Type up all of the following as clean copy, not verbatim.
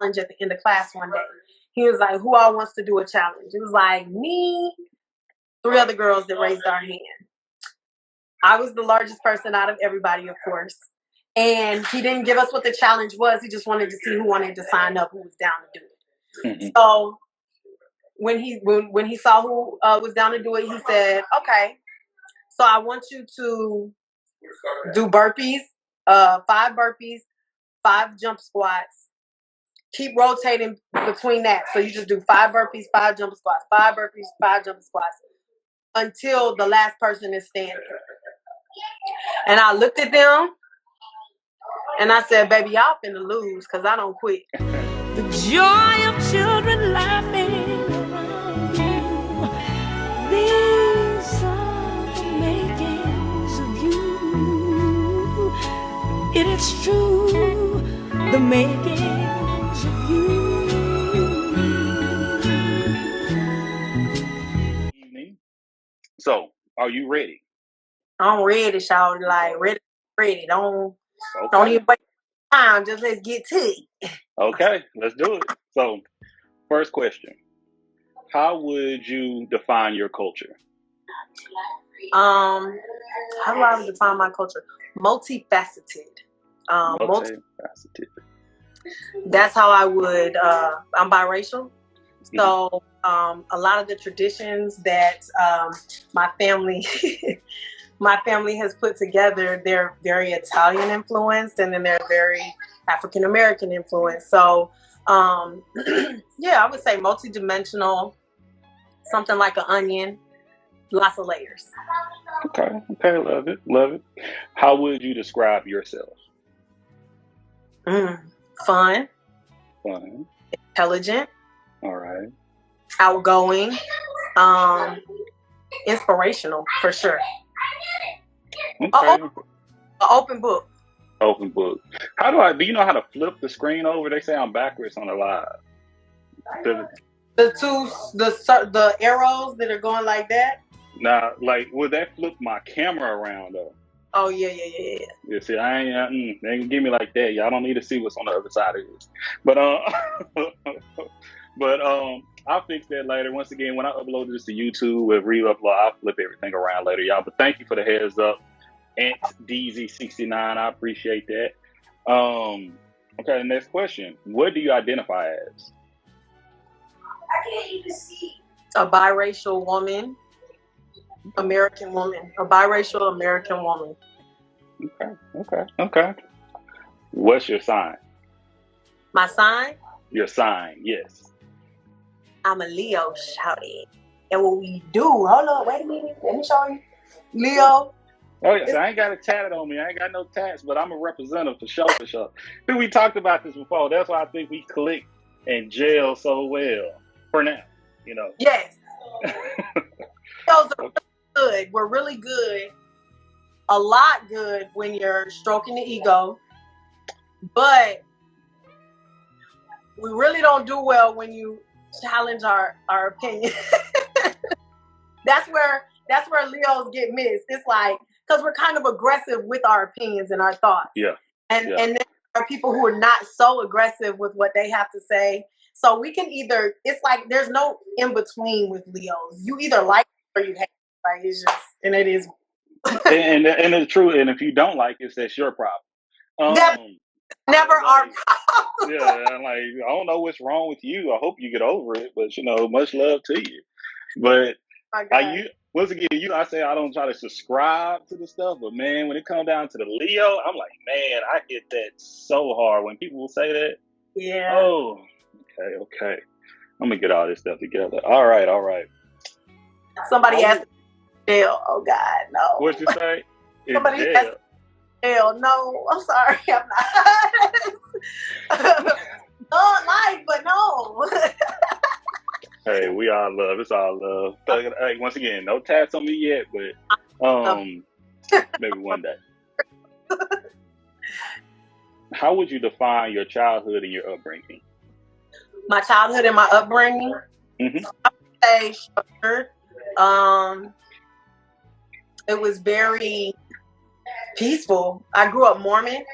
challenge at the end of class one day. He was like, who all wants to do a challenge? It was like me, 3 other girls that raised our hand. I was the largest person out of everybody, of course. And he didn't give us what the challenge was. He just wanted to see who wanted to sign up, who was down to do it. Mm-hmm. So when he saw who was down to do it, he said, okay, so I want you to do burpees, 5 burpees, 5 jump squats. Keep rotating between that. So you just do 5 burpees, 5 jump squats, 5 burpees, 5 jump squats until the last person is standing. And I looked at them and I said, baby, y'all finna lose because I don't quit. The joy of children laughing around you. These are the makings of you. It is true, the makings of you. So, are you ready? I'm ready, y'all. Like ready. Don't even waste time. Just let's get to it. Okay, let's do it. So, first question: how would you define your culture? How do I define my culture? Multifaceted. Multifaceted. That's how I would. I'm biracial, so a lot of the traditions that my family has put together, they're very Italian influenced, and then they're very African American influenced. So yeah, I would say multidimensional, something like an onion, lots of layers. Okay, love it. How would you describe yourself? Fun, intelligent, all right, outgoing, inspirational for sure. Okay. Open book. Open book. Do you know how to flip the screen over? They say I'm backwards on the live. The arrows that are going like that. Nah, like would that flip my camera around though? Oh yeah. Yeah, see, they ain't give me like that. Y'all don't need to see what's on the other side of this. But I'll fix that later. Once again, when I upload this to YouTube with re-upload, I'll flip everything around later, y'all. But thank you for the heads up, Aunt DZ69. I appreciate that. Okay, next question. What do you identify as? I can't even see. A biracial woman. American woman. A biracial American woman. Okay. What's your sign? My sign? Your sign, yes. I'm a Leo, shouty. And what we do, hold on, wait a minute. Let me show you. Leo. Oh, yes, I ain't got it tatted on me. I ain't got no tats, but I'm a representative for sure. I think we talked about this before. That's why I think we click and gel so well for now, you know. Yes. Those are good. We're really good. A lot good when you're stroking the ego, but we really don't do well when you challenge our opinion. That's where Leos get missed. It's like, because we're kind of aggressive with our opinions and our thoughts. Yeah. And then there are people who are not so aggressive with what they have to say. So we can either, it's like there's no in between with Leos. You either like it or you hate it. Like it's just, and it is. and it's true. And if you don't like it, that's your problem. Never our problem. Yeah, like I don't know what's wrong with you. I hope you get over it. But much love to you. But once again, I say I don't try to subscribe to the stuff, but man, when it comes down to the Leo, I'm like, man, I get that so hard when people will say that. Yeah. Oh, okay. I'm gonna get all this stuff together. All right. Somebody asked jail. Oh God, no. What'd you say? Somebody asked jail. No, I'm sorry, I'm not. No life, but no. Hey, we all love. It's all love. Hey, once again, no tats on me yet, but maybe one day. How would you define your childhood and your upbringing? My childhood and my upbringing? Mm-hmm. I would say structured. It was very peaceful. I grew up Mormon.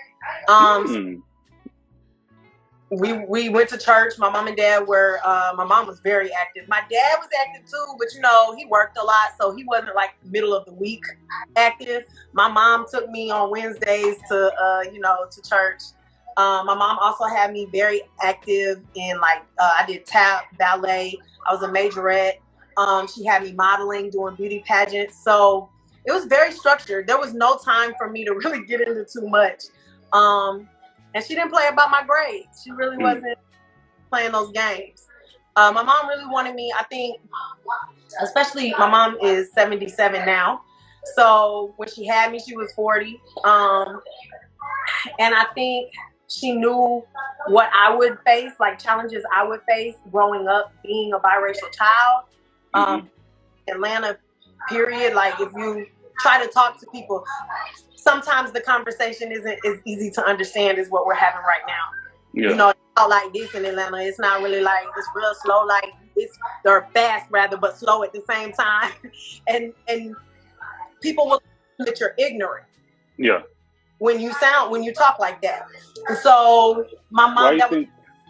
we went to church. My mom and dad were, my mom was very active. My dad was active too, but you know, he worked a lot, so he wasn't like middle of the week active. My mom took me on Wednesdays to, you know, to church. My mom also had me very active in like, I did tap, ballet. I was a majorette. She had me modeling, doing beauty pageants. So it was very structured. There was no time for me to really get into too much. And she didn't play about my grades. She really wasn't playing those games. My mom really wanted me, I think, especially my mom is 77 now. So when she had me, she was 40. And I think she knew what I would face, like challenges I would face growing up being a biracial child. Atlanta, period. Like if you try to talk to people, sometimes the conversation isn't as easy to understand as what we're having right now. Yeah. You know, it's not like this in Atlanta. It's not really like, it's real slow, like it's, or fast rather, but slow at the same time. and people will think that you're ignorant. Yeah. When you talk like that. And so my mom,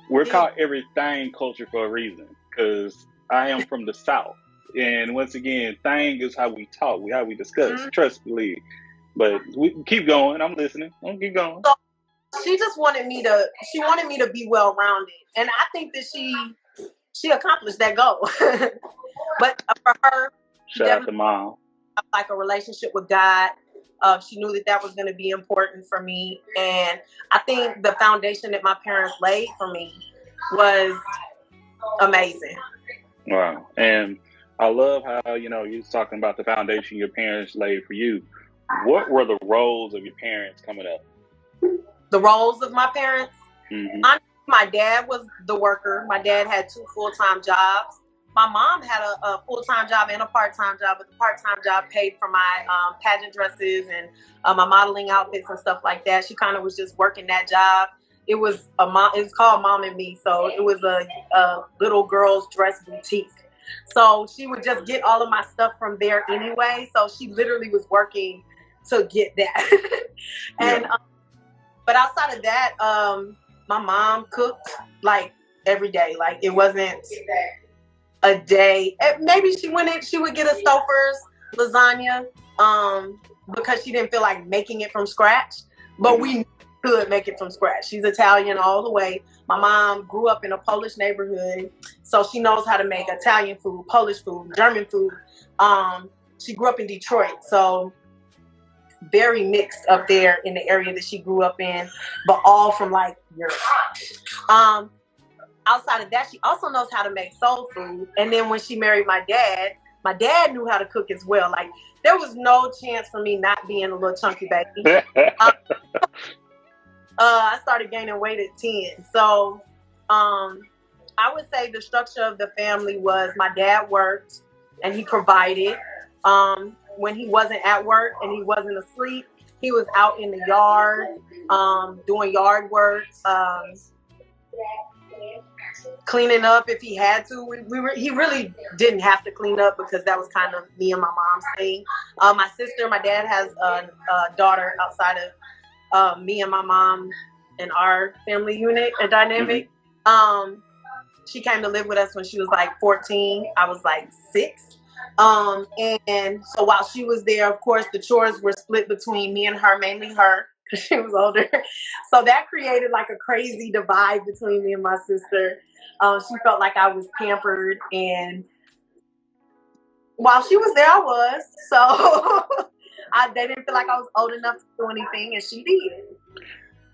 we're called everything culture for a reason, because I am from the South. And once again, thing is how we talk, how we discuss, trust, believe. But we keep going. I'm listening. I'm keep going. So she just wanted me to be well-rounded. And I think that she accomplished that goal. But for her, shout out to Mom. Like a relationship with God. She knew that was going to be important for me. And I think the foundation that my parents laid for me was amazing. Wow. And I love how, you know, you're talking about the foundation your parents laid for you. What were the roles of your parents coming up? The roles of my parents? My dad was the worker. My dad had 2 full-time jobs. My mom had a full-time job and a part-time job, but the part-time job paid for my pageant dresses and my modeling outfits and stuff like that. She kind of was just working that job. It was called Mom and Me. So it was a little girl's dress boutique. So she would just get all of my stuff from there anyway. So she literally was working to get that. And but outside of that, my mom cooked like every day. Like it wasn't a day. Maybe she would get a Stouffer's lasagna because she didn't feel like making it from scratch. But we could make it from scratch. She's Italian all the way. My mom grew up in a Polish neighborhood, so she knows how to make Italian food, Polish food, German food. She grew up in Detroit, so very mixed up there in the area that she grew up in, but all from like Europe. Outside of that, she also knows how to make soul food. And then when she married my dad knew how to cook as well. Like there was no chance for me not being a little chunky baby. I started gaining weight at 10. So I would say the structure of the family was my dad worked and he provided. When he wasn't at work and he wasn't asleep, he was out in the yard doing yard work, cleaning up if he had to. He really didn't have to clean up because that was kind of me and my mom's thing. My dad has a daughter outside of me and my mom and our family unit and dynamic. She came to live with us when she was like 14. I was like 6. And so while she was there, of course, the chores were split between me and her, mainly her, because she was older. So that created like a crazy divide between me and my sister. She felt like I was pampered, and while she was there, I was. So they didn't feel like I was old enough to do anything, and she did.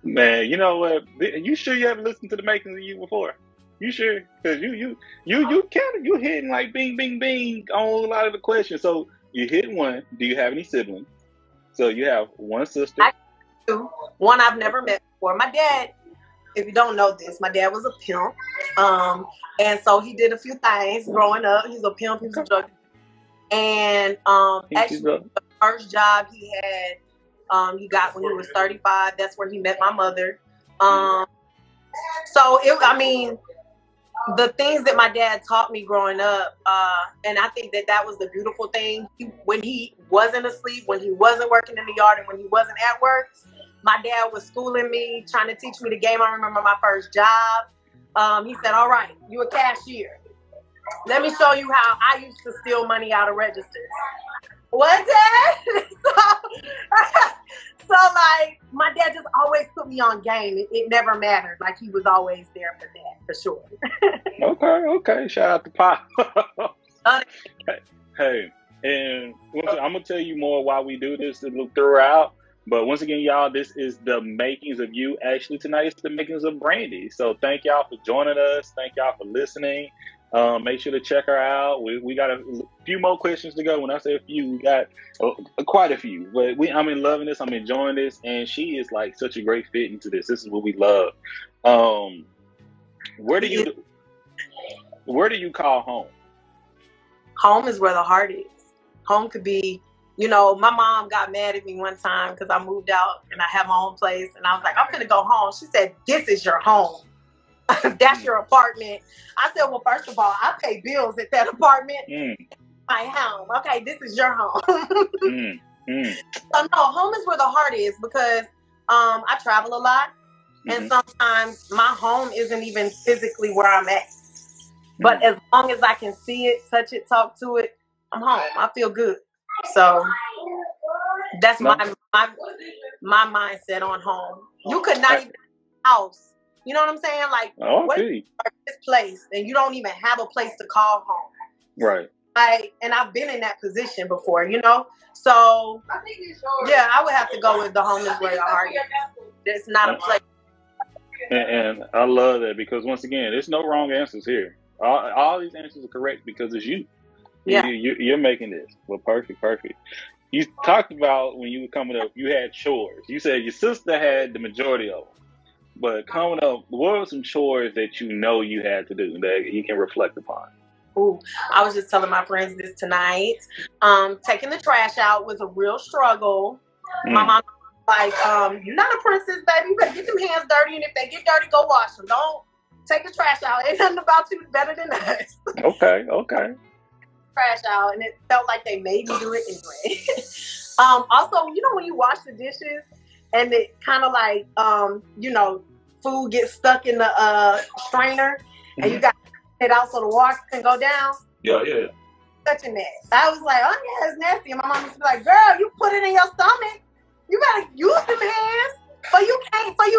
Man, you know what? You sure you haven't listened to the Makings of You before? You sure? Because you hitting like bing, bing, bing on a lot of the questions. So you hit one. Do you have any siblings? So you have one sister. I do. One I've never met before. My dad, if you don't know this, my dad was a pimp. And so he did a few things growing up. He's a pimp. He was a drug. And actually, the first job he had, he got when he was 35. That's where he met my mother. So the things that my dad taught me growing up, and I think that was the beautiful thing. When he wasn't asleep, when he wasn't working in the yard, and when he wasn't at work, my dad was schooling me, trying to teach me the game. I remember my first job. He said, all right, you a cashier. Let me show you how I used to steal money out of registers. What's that? So like, my dad just always put me on game. It never mattered. Like, he was always there for that, for sure. Okay. Shout out to Pop. Hey, and I'm going to tell you more why we do this throughout. But once again, y'all, this is the makings of you. Actually, tonight it's the makings of Brandi. So thank y'all for joining us. Thank y'all for listening. Make sure to check her out. We got a few more questions to go. When I say a few, we got quite a few. But I'm loving this. I'm enjoying this. And she is like such a great fit into this. This is what we love. Where do you call home? Home is where the heart is. Home could be, my mom got mad at me one time because I moved out and I have my own place. And I was like, I'm going to go home. She said, this is your home. That's your apartment. I said, well, first of all, I pay bills at that apartment. My home. Okay, this is your home. So no, home is where the heart is because I travel a lot. And sometimes my home isn't even physically where I'm at. But as long as I can see it, touch it, talk to it, I'm home. I feel good. So that's my mindset on home. You could not even house. You know what I'm saying? Like, what if you start this place and you don't even have a place to call home? Right. And I've been in that position before, So yeah, I would have to go with the home is where the heart is. It's not a place. And I love that because once again, there's no wrong answers here. All these answers are correct because it's you. Yeah. You're making this. Well, perfect. You talked about when you were coming up, you had chores. You said your sister had the majority of them. But coming up, what were some chores that you had to do that you can reflect upon? Ooh, I was just telling my friends this tonight. Taking the trash out was a real struggle. My mom was like, you're not a princess, baby. You better get them hands dirty, and if they get dirty, go wash them. Don't take the trash out. Ain't nothing about you better than us. Okay. Trash out, and it felt like they made me do it anyway. Also, when you wash the dishes, and it kind of like, food gets stuck in the strainer, and you got to get it out so the water can go down. Yeah. Touching that. I was like, oh yeah, it's nasty. And my mom used to be like, girl, you put it in your stomach. You gotta use them hands, but you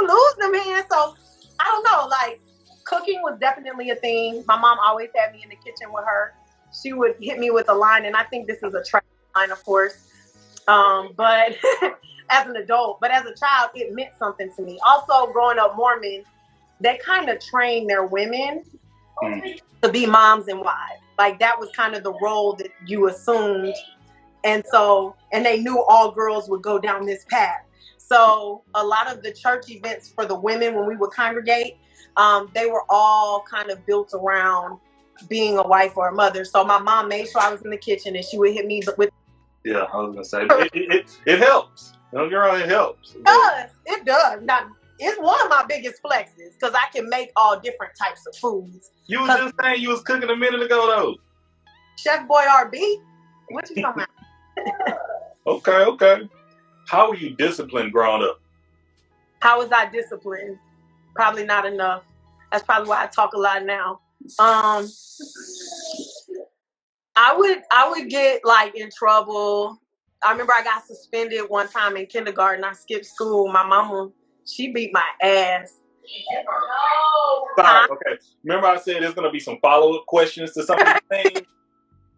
lose them hands. So I don't know. Like, cooking was definitely a thing. My mom always had me in the kitchen with her. She would hit me with a line, and I think this is a trash line, of course. But as an adult, but as a child, it meant something to me. Also, growing up Mormon, they kind of train their women to be moms and wives. Like, that was kind of the role that you assumed. And they knew all girls would go down this path. So a lot of the church events for the women, when we would congregate, they were all kind of built around being a wife or a mother. So my mom made sure I was in the kitchen, and she would hit me with. Yeah, I was gonna say it helps. Don't get wrong, it helps. It does. Now, it's one of my biggest flexes because I can make all different types of foods. You was just saying you was cooking a minute ago, though. Chef Boy RB. What you talking about? Okay. How were you disciplined growing up? How was I disciplined? Probably not enough. That's probably why I talk a lot now. I would get like in trouble. I remember I got suspended one time in kindergarten. I skipped school. My mama, she beat my ass. Sorry, okay. Remember I said there's going to be some follow-up questions to some of these things?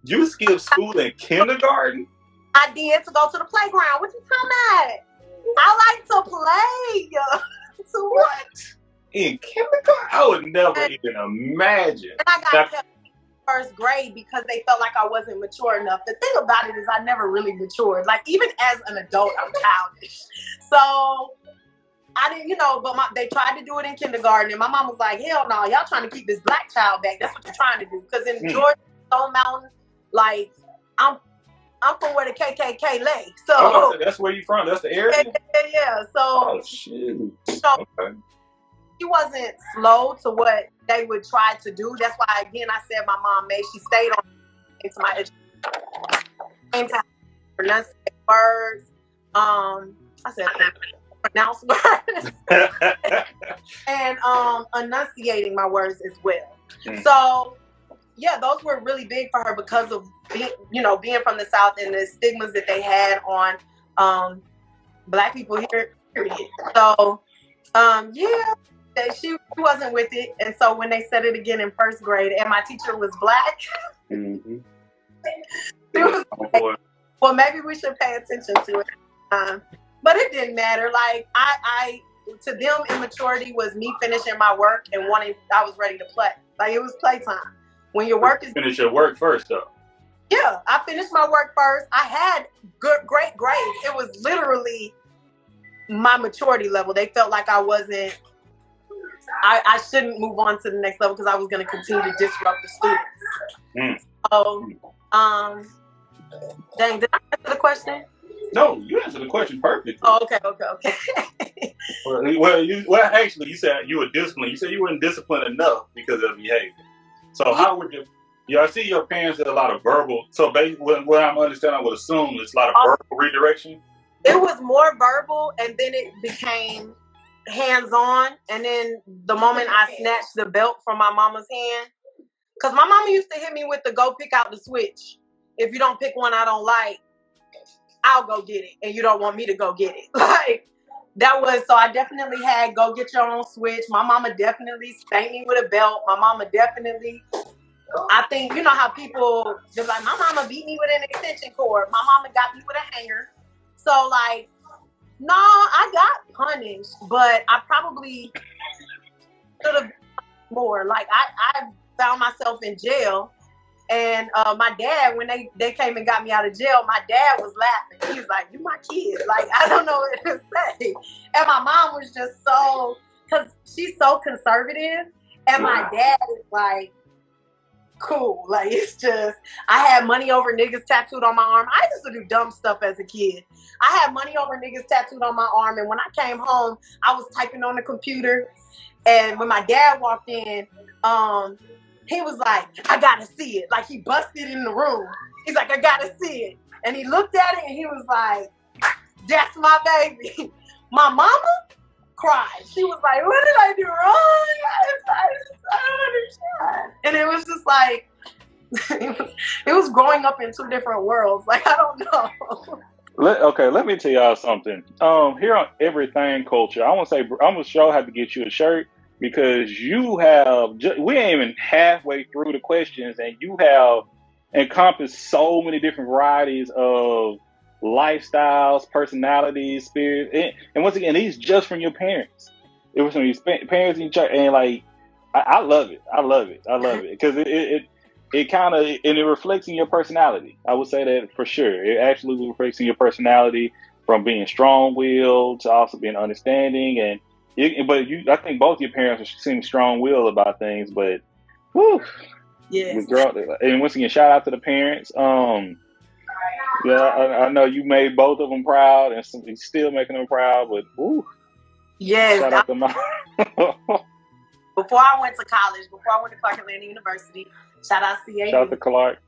You skipped school in kindergarten? I did, to go to the playground. What you talking about? I like to play. So what? In kindergarten? I would never even imagine. And I got kept in first grade because they felt like I wasn't mature enough. The thing about it is I never really matured. Like, even as an adult, I'm childish. So I didn't, but they tried to do it in kindergarten, and my mom was like, hell no, y'all trying to keep this black child back. That's what you're trying to do. Because in Georgia, Stone Mountain, like, I'm from where the KKK lay. So that's where you from? That's the area? Yeah. So, oh, shit. Okay. She wasn't slow to what they would try to do. That's why, again, I said my mom she stayed on into my education. Same time, pronunciate words. I said pronounce words and enunciating my words as well. So yeah, those were really big for her because of being from the South and the stigmas that they had on Black people here. Period. So she wasn't with it, and so when they said it again in first grade, and my teacher was Black, it was like, well, maybe we should pay attention to it. But it didn't matter. Like I to them, immaturity was me finishing my work and I was ready to play. Like it was playtime. When your work is finish your work first, though. Yeah, I finished my work first. I had great grades. It was literally my maturity level. They felt like I wasn't. I shouldn't move on to the next level because I was going to continue to disrupt the students. So, dang, did I answer the question? No, you answered the question perfectly. Oh, okay. Well, actually, you said you were disciplined. You said you weren't disciplined enough because of behavior. So how would you? I see your parents did a lot of verbal. So basically, what I'm understanding, I would assume it's a lot of verbal redirection. It was more verbal, and then it became hands-on. And then the moment I snatched the belt from my mama's hand, because my mama used to hit me with the go pick out the switch. If you don't pick one I don't like, I'll go get it, and you don't want me to go get it. Like that was, so I definitely had go get your own switch. My mama definitely spanked me with a belt. My mama definitely, I think, you know how people, they're like, my mama beat me with an extension cord. My mama got me with a hanger. So like, no, I got punished, but I probably should have more. Like I found myself in jail. And my dad, when they came and got me out of jail, my dad was laughing. He was like, "You my kid." Like, I don't know what to say. And my mom was just because she's so conservative. And my dad is like, cool. Like, it's just, I had money over niggas tattooed on my arm. I used to do dumb stuff as a kid. I had money over niggas tattooed on my arm. And when I came home, I was typing on the computer. And when my dad walked in, he was like, I gotta see it. Like, he busted in the room. He's like, I gotta see it. And he looked at it and he was like, that's my baby. My mama cried. She was like, what did I do wrong? I don't understand. And it was just like, it was growing up in two different worlds. Like, I don't know. Let me tell y'all something. Here on Everything Culture, I'm gonna sure have to get you a shirt. Because we ain't even halfway through the questions, and you have encompassed so many different varieties of lifestyles, personalities, spirits, and once again, these just from your parents. It was from your parents in church, and like, I love it. I love it because it kind of and it reflects in your personality. I would say that for sure. It absolutely reflects in your personality, from being strong-willed to also being understanding and. I think both your parents seem strong-willed about things, but whew, yes. And once again, shout out to the parents. Yeah, I know you made both of them proud, and you're still making them proud. But whew, yes, shout out to mom. Before I went to college, before I went to Clark Atlanta University, shout out CAU. Shout out to Clark.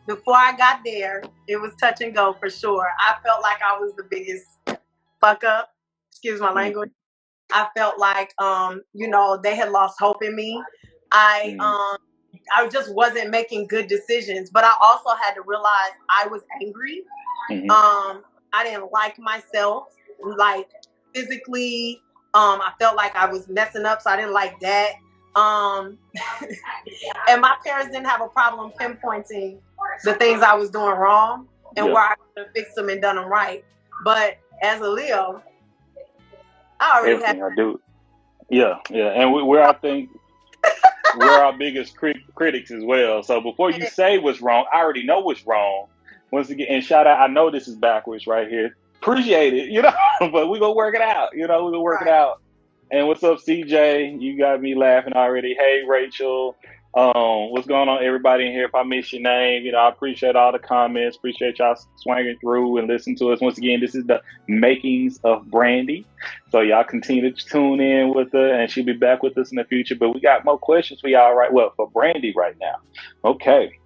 Before I got there, it was touch and go for sure. I felt like I was the biggest fuck up. Excuse my language. I felt like, they had lost hope in me. I just wasn't making good decisions, but I also had to realize I was angry. I didn't like myself, like physically. I felt like I was messing up, so I didn't like that. And my parents didn't have a problem pinpointing the things I was doing wrong and where I could have fixed them and done them right. But as a Leo, I already everything I do. Yeah. And we're our biggest critics as well. So before you say what's wrong, I already know what's wrong. Once again, and shout out, I know this is backwards right here. Appreciate it, but we're going to work it out. We're going to work it out. And what's up, CJ? You got me laughing already. Hey, Rachel. What's going on, everybody in here? If I miss your name, I appreciate all the comments. Appreciate y'all swinging through and listening to us. Once again, this is the Makings of Brandi. So y'all continue to tune in with her, and she'll be back with us in the future. But we got more questions for y'all for Brandi right now. Okay.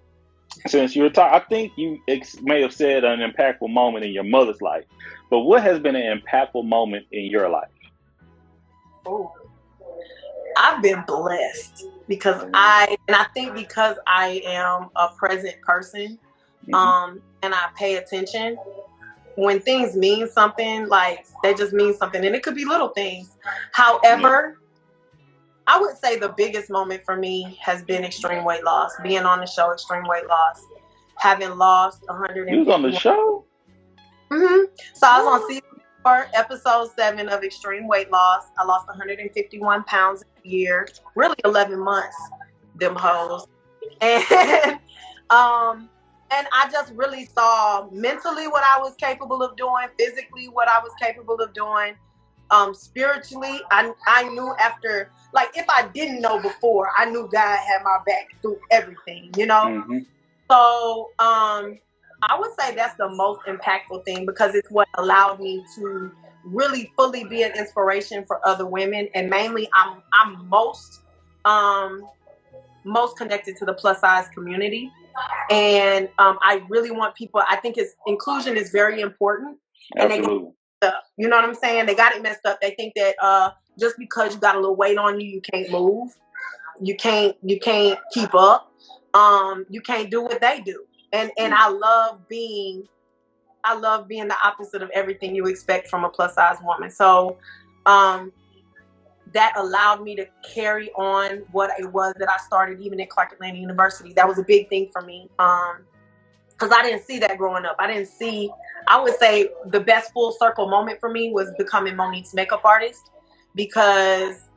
since you were talking, I think you may have said an impactful moment in your mother's life, but what has been an impactful moment in your life? Oh, I've been blessed because I think because I am a present person, and I pay attention. When things mean something, like they just mean something, and it could be little things. However, I would say the biggest moment for me has been extreme weight loss. Being on the show, Extreme Weight Loss, having lost 150. You was on the show? So I was on season 4, episode 7 of Extreme Weight Loss. I lost 151 pounds a year, really 11 months, them hoes. And I just really saw mentally what I was capable of doing, physically what I was capable of doing. Spiritually, I knew after, like, if I didn't know before, I knew God had my back through everything, you know? So I would say that's the most impactful thing, because it's what allowed me to really fully be an inspiration for other women. And mainly I'm most connected to the plus size community. And I really want people, I think inclusion is very important. Absolutely. And you know what I'm saying? They got it messed up. They think that just because you got a little weight on you, you can't move. You can't keep up. You can't do what they do. And I love being the opposite of everything you expect from a plus size woman. So that allowed me to carry on what it was that I started even at Clark Atlanta University. That was a big thing for me. Because I didn't see that growing up. I would say the best full circle moment for me was becoming Monique's makeup artist, because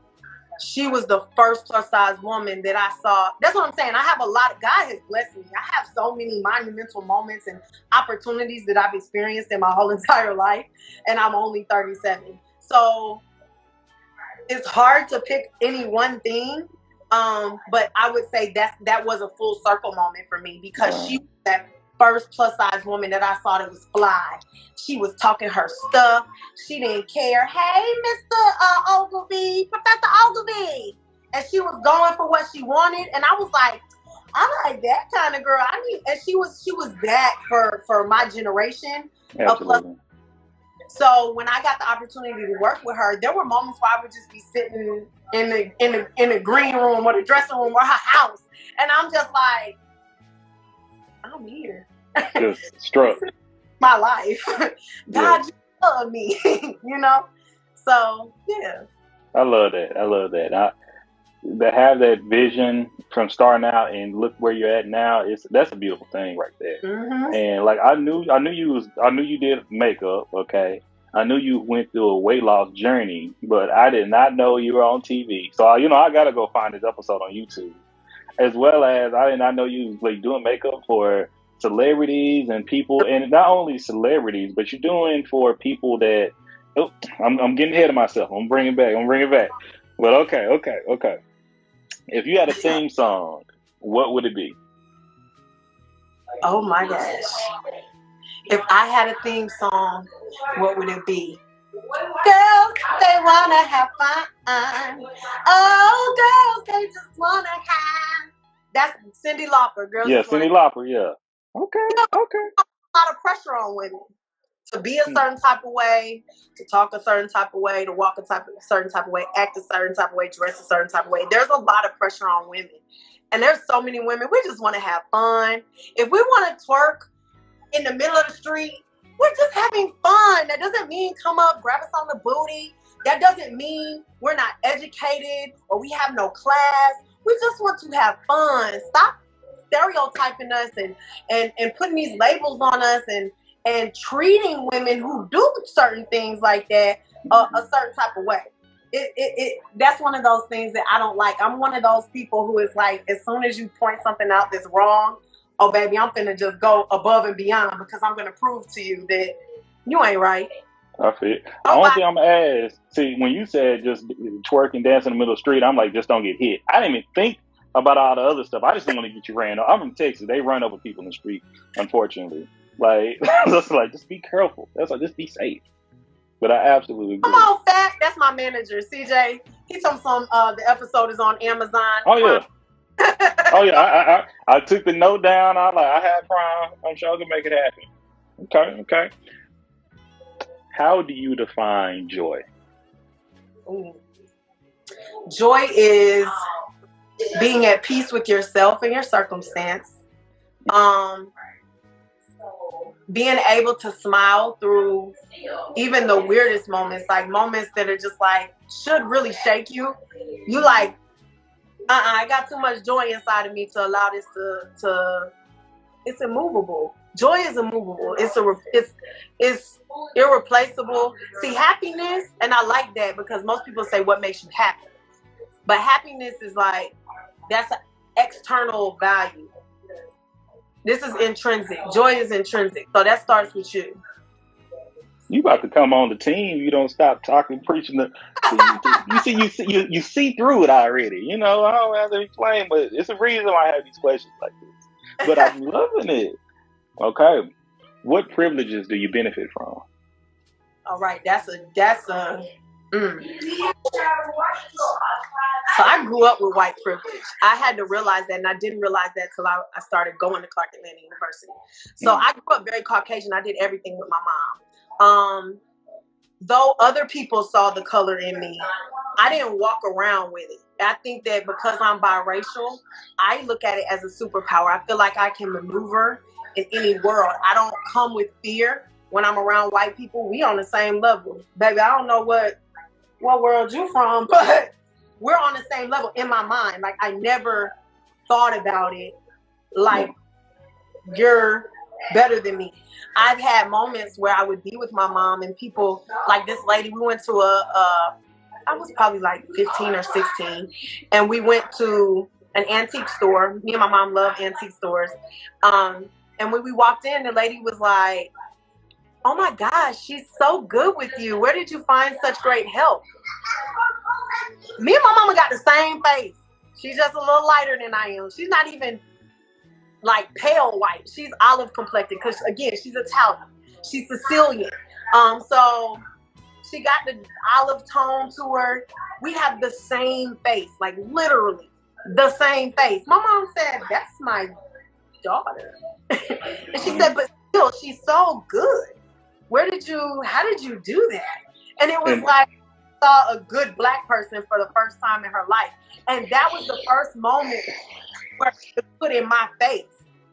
she was the first plus size woman that I saw. That's what I'm saying. I have a lot. God has blessed me. I have so many monumental moments and opportunities that I've experienced in my whole entire life, and I'm only 37. So it's hard to pick any one thing. But I would say that was a full circle moment for me, because she was that first plus size woman that I saw that was fly. She was talking her stuff. She didn't care. Hey, Mr. Ogilvy, Professor Ogilvy. And she was going for what she wanted. And I was like, I like that kind of girl. And she was that for my generation. Absolutely. So when I got the opportunity to work with her, there were moments where I would just be sitting in the green room or the dressing room or her house, and I'm just like, I'm here. Just struck. My life. God, you love me, you know? So, yeah. I love that. To have that vision from starting out and look where you're at now, that's a beautiful thing right there. And like I knew you did makeup, okay? I knew you went through a weight loss journey, but I did not know you were on TV. So I gotta go find this episode on YouTube. As well as I did not know you was doing makeup for celebrities and people, and not only celebrities, but you're doing for people that. Oh, I'm getting ahead of myself. I'm bringing it back. But okay. If you had a theme song, what would it be? Oh my gosh. If I had a theme song, what would it be? Girls, they wanna have fun. Oh, girls, they just wanna have. That's Cyndi Lauper. Girls. Yeah, Cyndi Lauper. Yeah. Okay. A lot of pressure on women to be a certain type of way, to talk a certain type of way, to walk a certain type of way, act a certain type of way, dress a certain type of way. There's a lot of pressure on women. And there's so many women, we just want to have fun. If we want to twerk in the middle of the street, we're just having fun. That doesn't mean come up, grab us on the booty. That doesn't mean we're not educated or we have no class. We just want to have fun. Stop stereotyping us and putting these labels on us and treating women who do certain things like that a certain type of way. That's one of those things that I don't like. I'm one of those people who is like, as soon as you point something out that's wrong, oh baby, I'm finna just go above and beyond, because I'm gonna prove to you that you ain't right. I feel it. The only thing I'm gonna ask, see, when you said just twerk and dance in the middle of the street, I'm like, just don't get hit. I didn't even think about all the other stuff. I just didn't want to get you ran over. I'm from Texas. They run over people in the street, unfortunately. Like, just be careful. That's like, just be safe. But I absolutely agree. Come on, Fat. That's my manager, CJ. He told me the episode is on Amazon. Oh, yeah. Oh yeah, I took the note down. I had prom. I'm sure I can make it happen. Okay. How do you define joy? Ooh. Joy is being at peace with yourself and your circumstance. Being able to smile through even the weirdest moments, like moments that are just like should really shake you. You like, I got too much joy inside of me to allow this to. It's immovable. Joy is immovable. It's irreplaceable. See, happiness, and I like that because most people say what makes you happy, but happiness is like that's an external value. This is intrinsic. Joy is intrinsic. So that starts with you. You about to come on the team. You don't stop talking, preaching. You see through it already. You know, I don't have to explain, but it's a reason why I have these questions like this. But I'm loving it. Okay. What privileges do you benefit from? All right. That's a So I grew up with white privilege. I had to realize that, and I didn't realize that till I started going to Clark Atlanta University. So I grew up very Caucasian. I did everything with my mom. Though other people saw the color in me, I didn't walk around with it. I think that because I'm biracial, I look at it as a superpower. I feel like I can maneuver in any world. I don't come with fear when I'm around white people. We on the same level. Baby, I don't know what world you from, but we're on the same level in my mind. Like, I never thought about it like you're better than me. I've had moments where I would be with my mom and people, like this lady, we went to I was probably like 15 or 16, and we went to an antique store. Me and my mom love antique stores. And when we walked in, the lady was like, "Oh my gosh, she's so good with you. Where did you find such great help?" Me and my mama got the same face. She's just a little lighter than I am. She's not even like pale white. She's olive complected because, again, she's Italian. She's Sicilian. So she got the olive tone to her. We have the same face, like literally the same face. My mom said, "That's my daughter." And she said, "But still, she's so good. How did you do that?" And it was like, saw a good Black person for the first time in her life. And that was the first moment where it put in my face.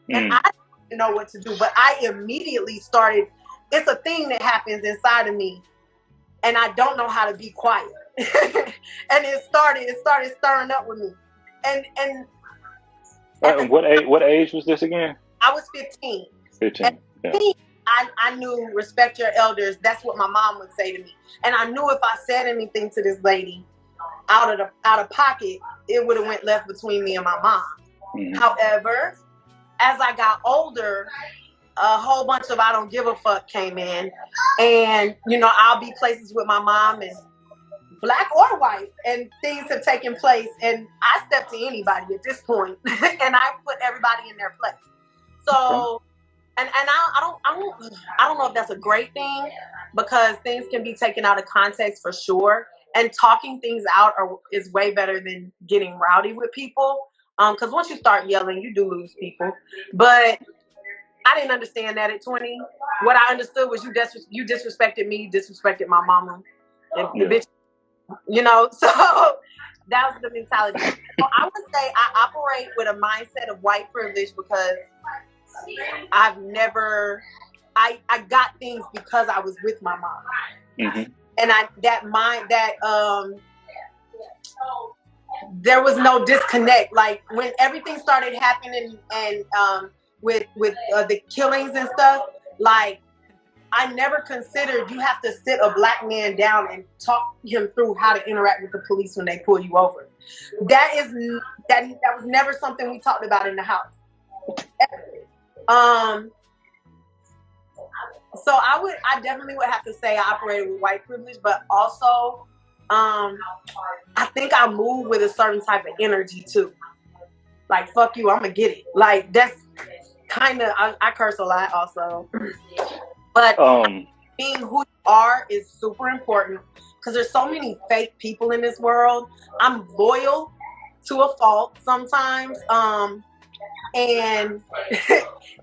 And I didn't know what to do, but I immediately started, it's a thing that happens inside of me, and I don't know how to be quiet. And it started stirring up with me. And what age was this again? I was 15. 15. At 15, I knew respect your elders. That's what my mom would say to me. And I knew if I said anything to this lady out of pocket, it would have went left between me and my mom. Mm-hmm. However, as I got older, a whole bunch of I don't give a fuck came in. And, I'll be places with my mom, and Black or white, and things have taken place. And I step to anybody at this point, and I put everybody in their place. So, and I don't know if that's a great thing, because things can be taken out of context for sure. And talking things out is way better than getting rowdy with people. Because once you start yelling, you do lose people. But I didn't understand that at 20. What I understood was you disrespected me, you disrespected my mama, and the bitch, so that was the mentality. So I would say I operate with a mindset of white privilege because I got things because I was with my mom. Mm-hmm. And there was no disconnect. Like when everything started happening and with the killings and stuff, like I never considered you have to sit a Black man down and talk him through how to interact with the police when they pull you over. That was never something we talked about in the house. So I definitely would have to say I operated with white privilege, but also I think I move with a certain type of energy too. Like, fuck you, I'm gonna get it. Like, that's kind of, I curse a lot also. But being who you are is super important because there's so many fake people in this world. I'm loyal to a fault sometimes. And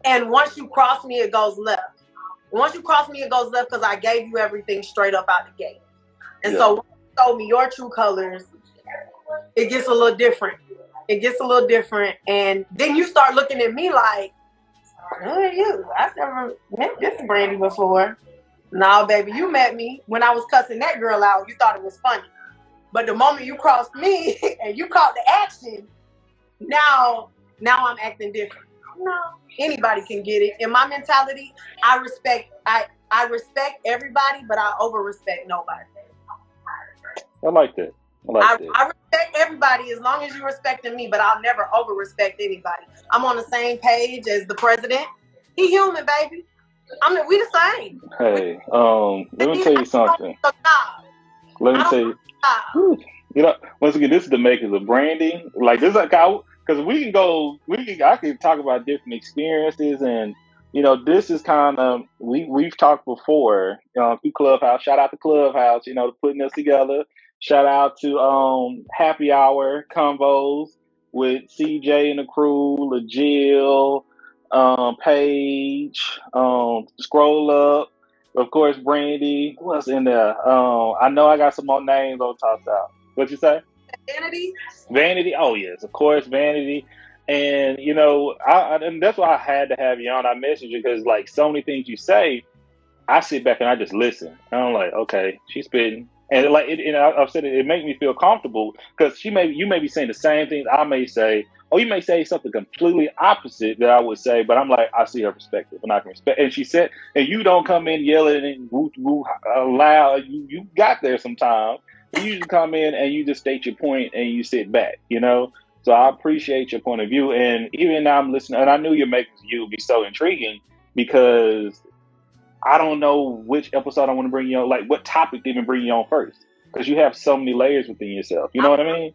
and once you cross me, it goes left. Once you cross me, it goes left because I gave you everything straight up out the gate. And so when you told me your true colors, it gets a little different. It gets a little different. And then you start looking at me like, who are you? I've never met this Brandi before. No, baby, you met me when I was cussing that girl out. You thought it was funny. But the moment you crossed me and you caught the action, now I'm acting different. No, anybody can get it. In my mentality, I respect everybody, but I over respect nobody. I like that. I respect everybody as long as you're respecting me, but I'll never over respect anybody. I'm on the same page as the president. He human, baby. We the same. Hey, let me tell you something. Let me tell you. You know, once again, this is the makers of Brandi. Like this, like because I can talk about different experiences, and you know, this is kind of we've talked before. Through Clubhouse. Shout out to Clubhouse. You know, putting us together. Shout out to Happy Hour Convos with CJ and the crew, LaJill, Paige, Scroll Up, of course, Brandi. Who else in there? I know I got some more names on top out. What'd you say? Vanity. Oh yes, of course, Vanity. And you know, and that's why I had to have you on. I messaged you because like so many things you say, I sit back and I just listen. And I'm like, okay, she's spitting. And like, I've said it makes me feel comfortable because you may be saying the same things I may say, or you may say something completely opposite that I would say, but I'm like, I see her perspective and I can respect. And she said, and you don't come in yelling and woo loud. You got there sometimes. You just come in and you just state your point and you sit back, you know. So I appreciate your point of view, and even now I'm listening, and I knew your Makings of You would be so intriguing because I don't know which episode I want to bring you on, like what topic to even bring you on first, because you have so many layers within yourself. You know what I mean?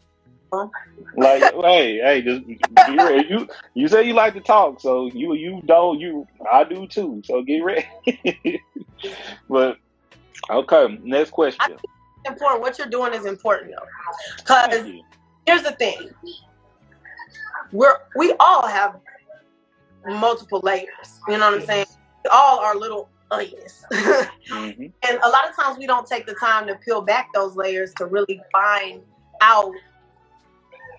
Like, hey, just you say you like to talk, so I do too. So get ready. But okay, next question. Important. What you're doing is important though, because here's the thing: we all have multiple layers. You know what I'm saying? We all are little onions. Mm-hmm. And a lot of times we don't take the time to peel back those layers to really find out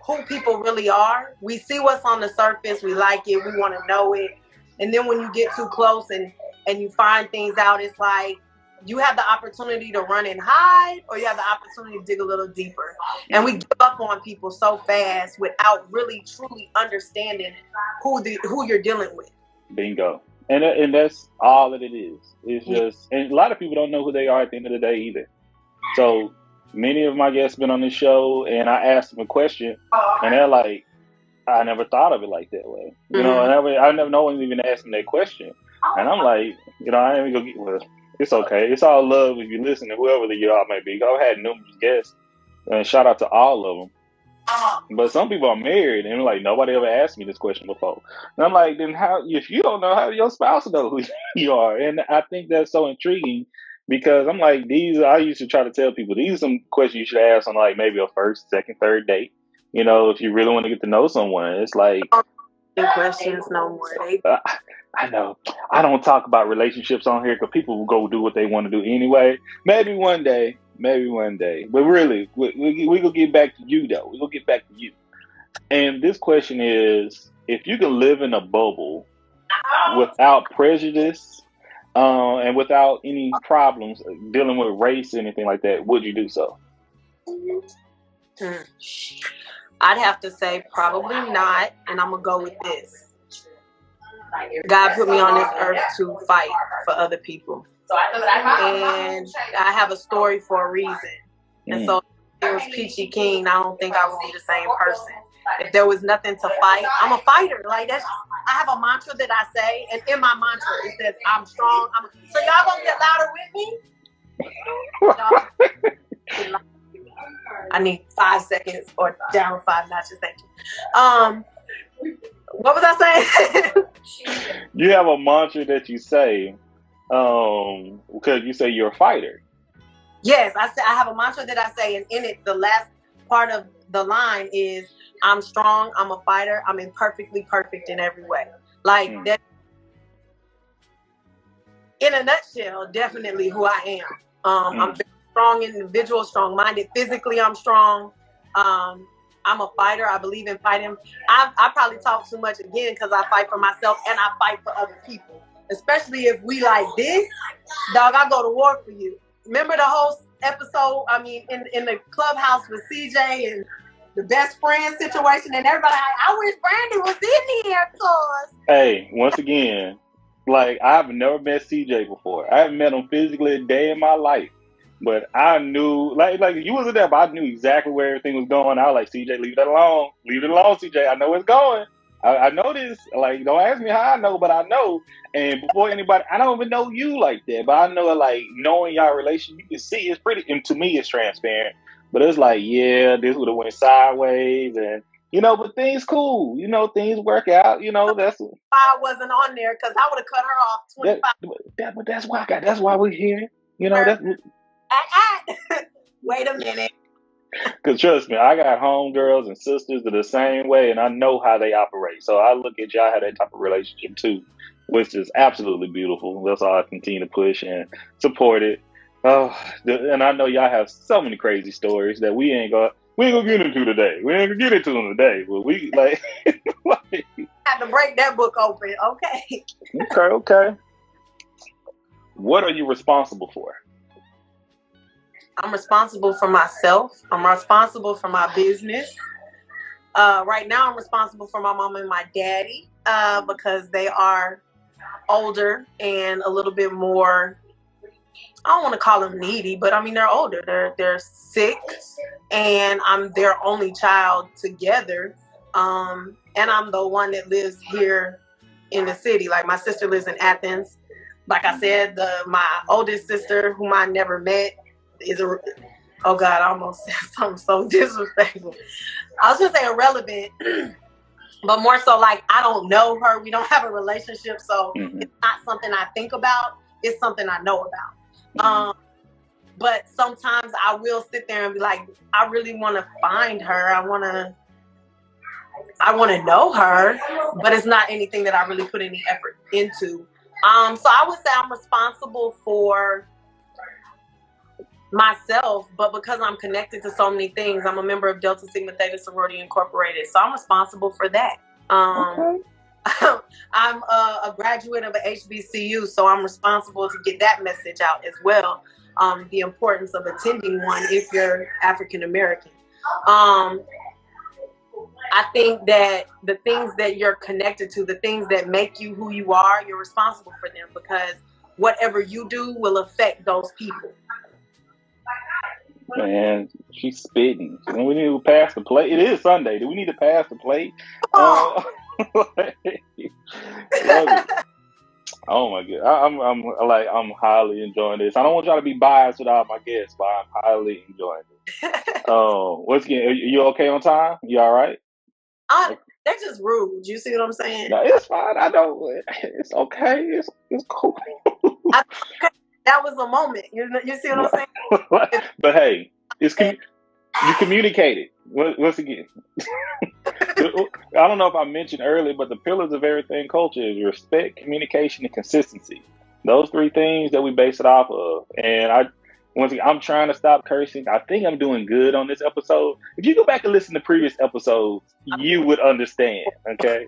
who people really are. We see what's on the surface, we like it, we want to know it. And then when you get too close and you find things out, it's like you have the opportunity to run and hide, or you have the opportunity to dig a little deeper. And we give up on people so fast without really truly understanding who you're dealing with. Bingo. And that's all that it is. It's just, and a lot of people don't know who they are at the end of the day either. So many of my guests have been on this show, and I asked them a question, and they're like, I never thought of it like that way. You know, and I never, no one even asked me that question. And I'm like, you know, I ain't even gonna get, it's okay. It's all love if you listen to whoever you all may be. I've had numerous guests, and shout out to all of them. But some people are married and like, nobody ever asked me this question before. And I'm like, then how, if you don't know, how does your spouse know who you are? And I think that's so intriguing because I'm like, I used to try to tell people, these are some questions you should ask on like maybe a first, second, third date. You know, if you really want to get to know someone, it's like questions no more. I know. I don't talk about relationships on here because people will go do what they want to do anyway. Maybe one day. But really, we gonna get back to you though. We gonna get back to you. And this question is: if you could live in a bubble without prejudice and without any problems dealing with race or anything like that, would you do so? I'd have to say probably not, and I'm gonna go with this. God put me on this earth to fight for other people. And I have a story for a reason. And so if it was Peachy King, I don't think I would be the same person. If there was nothing to fight, I'm a fighter. Like I have a mantra that I say, and in my mantra it says, I'm strong. So y'all gonna get louder with me? I need 5 seconds or down 5 notches. Thank you. What was I saying? You have a mantra that you say because you say you're a fighter. Yes, I have a mantra that I say, and in it, the last part of the line is I'm strong, I'm a fighter, I'm imperfectly perfect in every way. Like that, in a nutshell, definitely who I am. I'm a very strong individual, strong-minded. Physically, I'm strong. I'm a fighter. I believe in fighting. I probably talk too much again because I fight for myself and I fight for other people. Especially if we like this, dog, I go to war for you. Remember the whole episode, I mean, in the clubhouse with CJ and the best friend situation and everybody, I wish Brandi was in here, cause. Hey, once again, like, I've never met CJ before. I haven't met him physically a day in my life. But I knew, like you wasn't there, but I knew exactly where everything was going. I was like, CJ, leave that alone. Leave it alone, CJ. I know where it's going. I know this. Like, don't ask me how I know, but I know. And before anybody, I don't even know you like that. But I know, like, knowing y'all relation, you can see it's pretty, and to me, it's transparent. But it's like, yeah, this would have went sideways. And, you know, but things cool. You know, things work out. You know, that's why I wasn't on there, because I would have cut her off 25. But that's why we're here. You know, that's... Wait a minute. Because trust me, I got homegirls and sisters that are the same way, and I know how they operate. So I look at y'all have that type of relationship too, which is absolutely beautiful. That's all I continue to push and support it. Oh, and I know y'all have so many crazy stories that we ain't gonna get into today. We ain't gonna get into them today, but we like, I have to break that book open. Okay. Okay. What are you responsible for? I'm responsible for myself. I'm responsible for my business. Right now, I'm responsible for my mom and my daddy because they are older and a little bit more, I don't want to call them needy, but I mean, they're older. They're sick, and I'm their only child together. And I'm the one that lives here in the city. Like, my sister lives in Athens. Like I said, my oldest sister, whom I never met, oh God, I almost said something so disrespectful. I was gonna say irrelevant, but more so like I don't know her. We don't have a relationship, so it's not something I think about. It's something I know about. But sometimes I will sit there and be like, I really want to find her. I want to know her, but it's not anything that I really put any effort into. So I would say I'm responsible for myself, but because I'm connected to so many things, I'm a member of Delta Sigma Theta Sorority Incorporated, so I'm responsible for that. I'm a graduate of an HBCU, so I'm responsible to get that message out as well. The importance of attending one if you're African American. I think that the things that you're connected to, the things that make you who you are, you're responsible for them, because whatever you do will affect those people. Man, she's spitting. We need to pass the plate. It is Sunday. Do we need to pass the plate? Oh my God! I'm highly enjoying this. I don't want y'all to be biased without my guests, but I'm highly enjoying it. Once again, are you okay on time? You all right? They're just rude. You see what I'm saying? No, it's fine. I know. It's okay. It's cool. That was a moment. You see what I'm saying? But hey, you communicated. Once again, I don't know if I mentioned earlier, but the pillars of everything culture is respect, communication, and consistency. Those three things that we base it off of. And once again, I'm trying to stop cursing. I think I'm doing good on this episode. If you go back and listen to previous episodes, you would understand. Okay,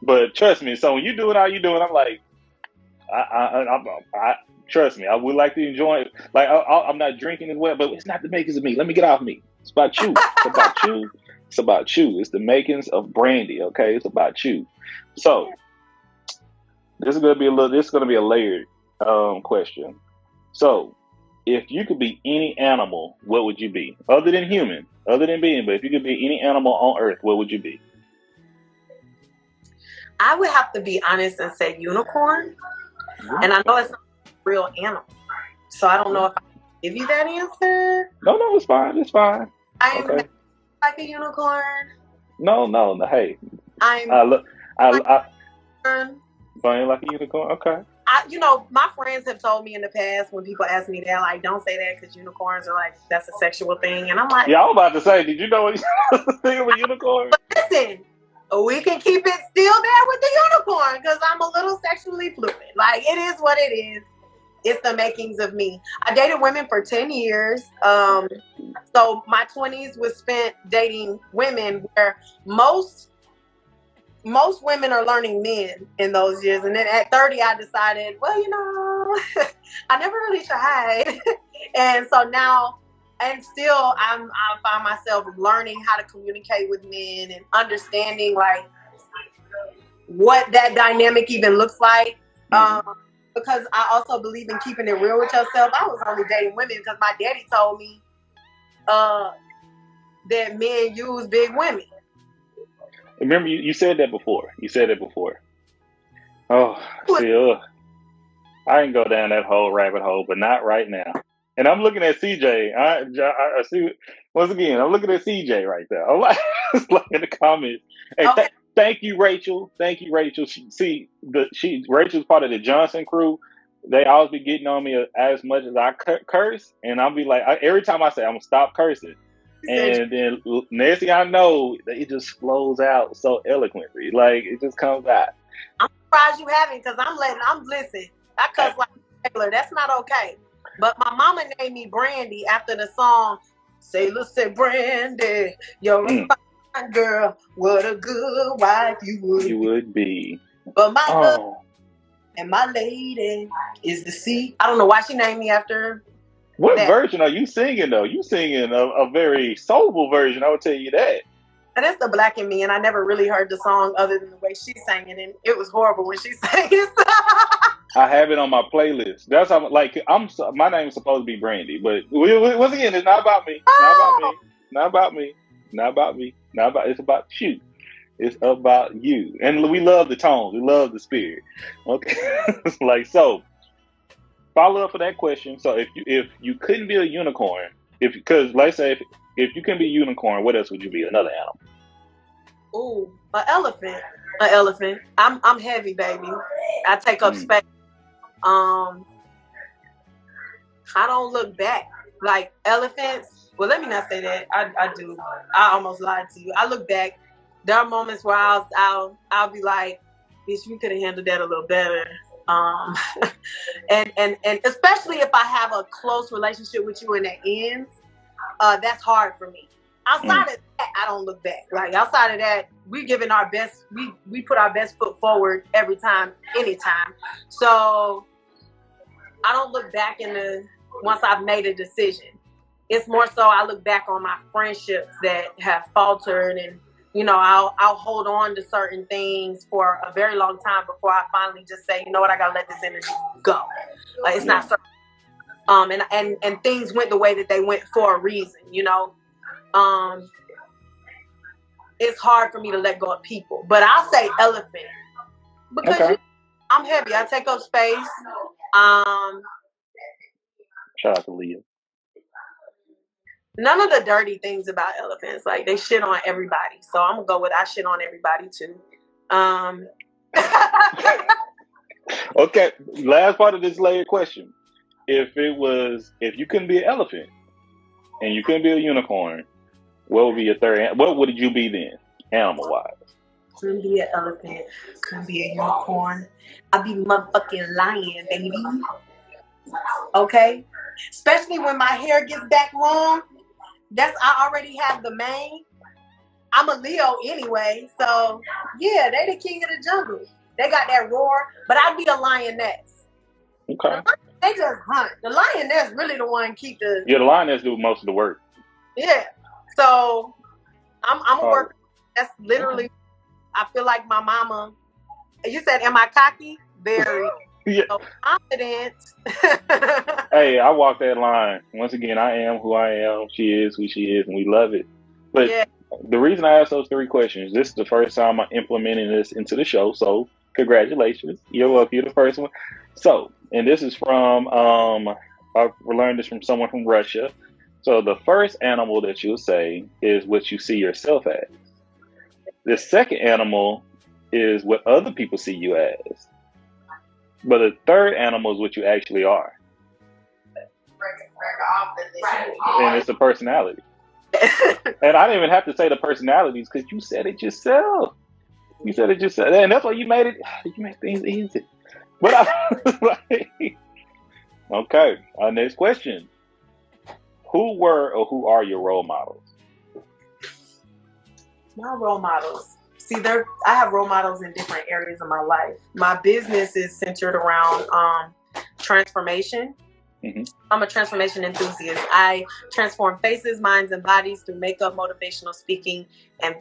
but trust me. So when you doing how you doing, I'm like, I trust me. I would like to enjoy it. Like I'm not drinking as well, but it's not the makings of me. Let me get off me. It's about you. It's about you. It's about you. It's the makings of Brandi. Okay, it's about you. So this is gonna be a layered question. So if you could be any animal, what would you be? Other than human, other than being, but if you could be any animal on Earth, what would you be? I would have to be honest and say unicorn. And I know it's not a real animal, so I don't know if I can give you that answer. No, it's fine. It's fine. I'm like a unicorn. No. Hey, I'm I like a unicorn. Okay. my friends have told me in the past when people ask me that, like, don't say that because unicorns are like, that's a sexual thing. And I'm like, yeah, I was about to say, did you know what you think of a unicorn? But listen, we can keep it still there with the unicorn because I'm a little sexually fluid. Like, it is what it is. It's the makings of me. I dated women for 10 years. So my 20s was spent dating women where most women are learning men in those years. And then at 30, I decided, well, I never really tried. And so now, and still I find myself learning how to communicate with men and understanding like what that dynamic even looks like. Because I also believe in keeping it real with yourself. I was only dating women because my daddy told me that men use big women. Remember, you said that before. Oh, see, I didn't go down that whole rabbit hole, but not right now. And I'm looking at CJ. I see, once again, I'm looking at CJ right there. I'm like, in the comments. Hey, Okay. Thank you, Rachel. Rachel's part of the Johnson crew. They always be getting on me as much as I curse, and I'll be like, every time I say I'm gonna stop cursing, and then next thing I know, it just flows out so eloquently, like it just comes out. I'm surprised you haven't, because listen. I cuss like Taylor. That's not okay. But my mama named me Brandi after the song Sailor Said Brandi, you're a fine girl, what a good wife you would be. But my love and my lady is the sea. I don't know why she named me after. What version are you singing though? You singing a very soulful version, I will tell you that. And that's the black in me, and I never really heard the song other than the way she sang it, and it was horrible when she sang it. I have it on my playlist. That's how, like, my name is supposed to be Brandi, but once again, it's not about me. It's about you. It's about you. And we love the tones. We love the spirit. Okay. Like, so follow up for that question. So if you couldn't be a unicorn, because let's say if you couldn't be a unicorn, what else would you be? Another animal. Ooh, an elephant. An elephant. I'm heavy, baby. I take up space. I don't look back. Like elephants. Well, let me not say that. I do. I almost lied to you. I look back. There are moments where I'll be like, bitch, we could have handled that a little better. And especially if I have a close relationship with you and that ends, that's hard for me. Outside of that, I don't look back. Like outside of that, we're giving our best. We put our best foot forward every time, anytime. So I don't look back once I've made a decision. It's more so I look back on my friendships that have faltered, and I'll hold on to certain things for a very long time before I finally just say, you know what, I gotta let this energy go. Like it's not certain. And things went the way that they went for a reason, It's hard for me to let go of people, but I'll say elephant because I'm heavy. I take up space. Shout out to Leah. None of the dirty things about elephants, like they shit on everybody. So I'm gonna go with I shit on everybody too. Okay, last part of this layered question. If you couldn't be an elephant and you couldn't be a unicorn, what would be your third? What would you be then, animal wise? Couldn't be an elephant. Couldn't be a unicorn. I'd be motherfucking lion, baby. Okay, especially when my hair gets back long. I already have the mane. I'm a Leo anyway, so yeah, they the king of the jungle. They got that roar, but I'd be a lioness. Okay. They just hunt. The lioness really the one keep the. Yeah, the lioness do most of the work. Yeah, so I'm a worker. That's literally. I feel like my mama. You said, "Am I cocky?" Very. Yeah. So confident. Hey, I walk that line. Once again, I am who I am. She is who she is, and we love it. But the reason I asked those 3 questions, this is the first time I'm implementing this into the show. So congratulations. You're welcome. You're the first one. So, and this is from, I learned this from someone from Russia. So the first animal that you'll say is what you see yourself as. The second animal is what other people see you as. But the third animal is what you actually are. And it's the personality. And I didn't even have to say the personalities because you said it yourself. You said it yourself. And that's why you made things easy. But okay, our next question. Who were or who are your role models? My role models. See, I have role models in different areas of my life. My business is centered around transformation. Mm-hmm. I'm a transformation enthusiast. I transform faces, minds, and bodies through makeup, motivational speaking, and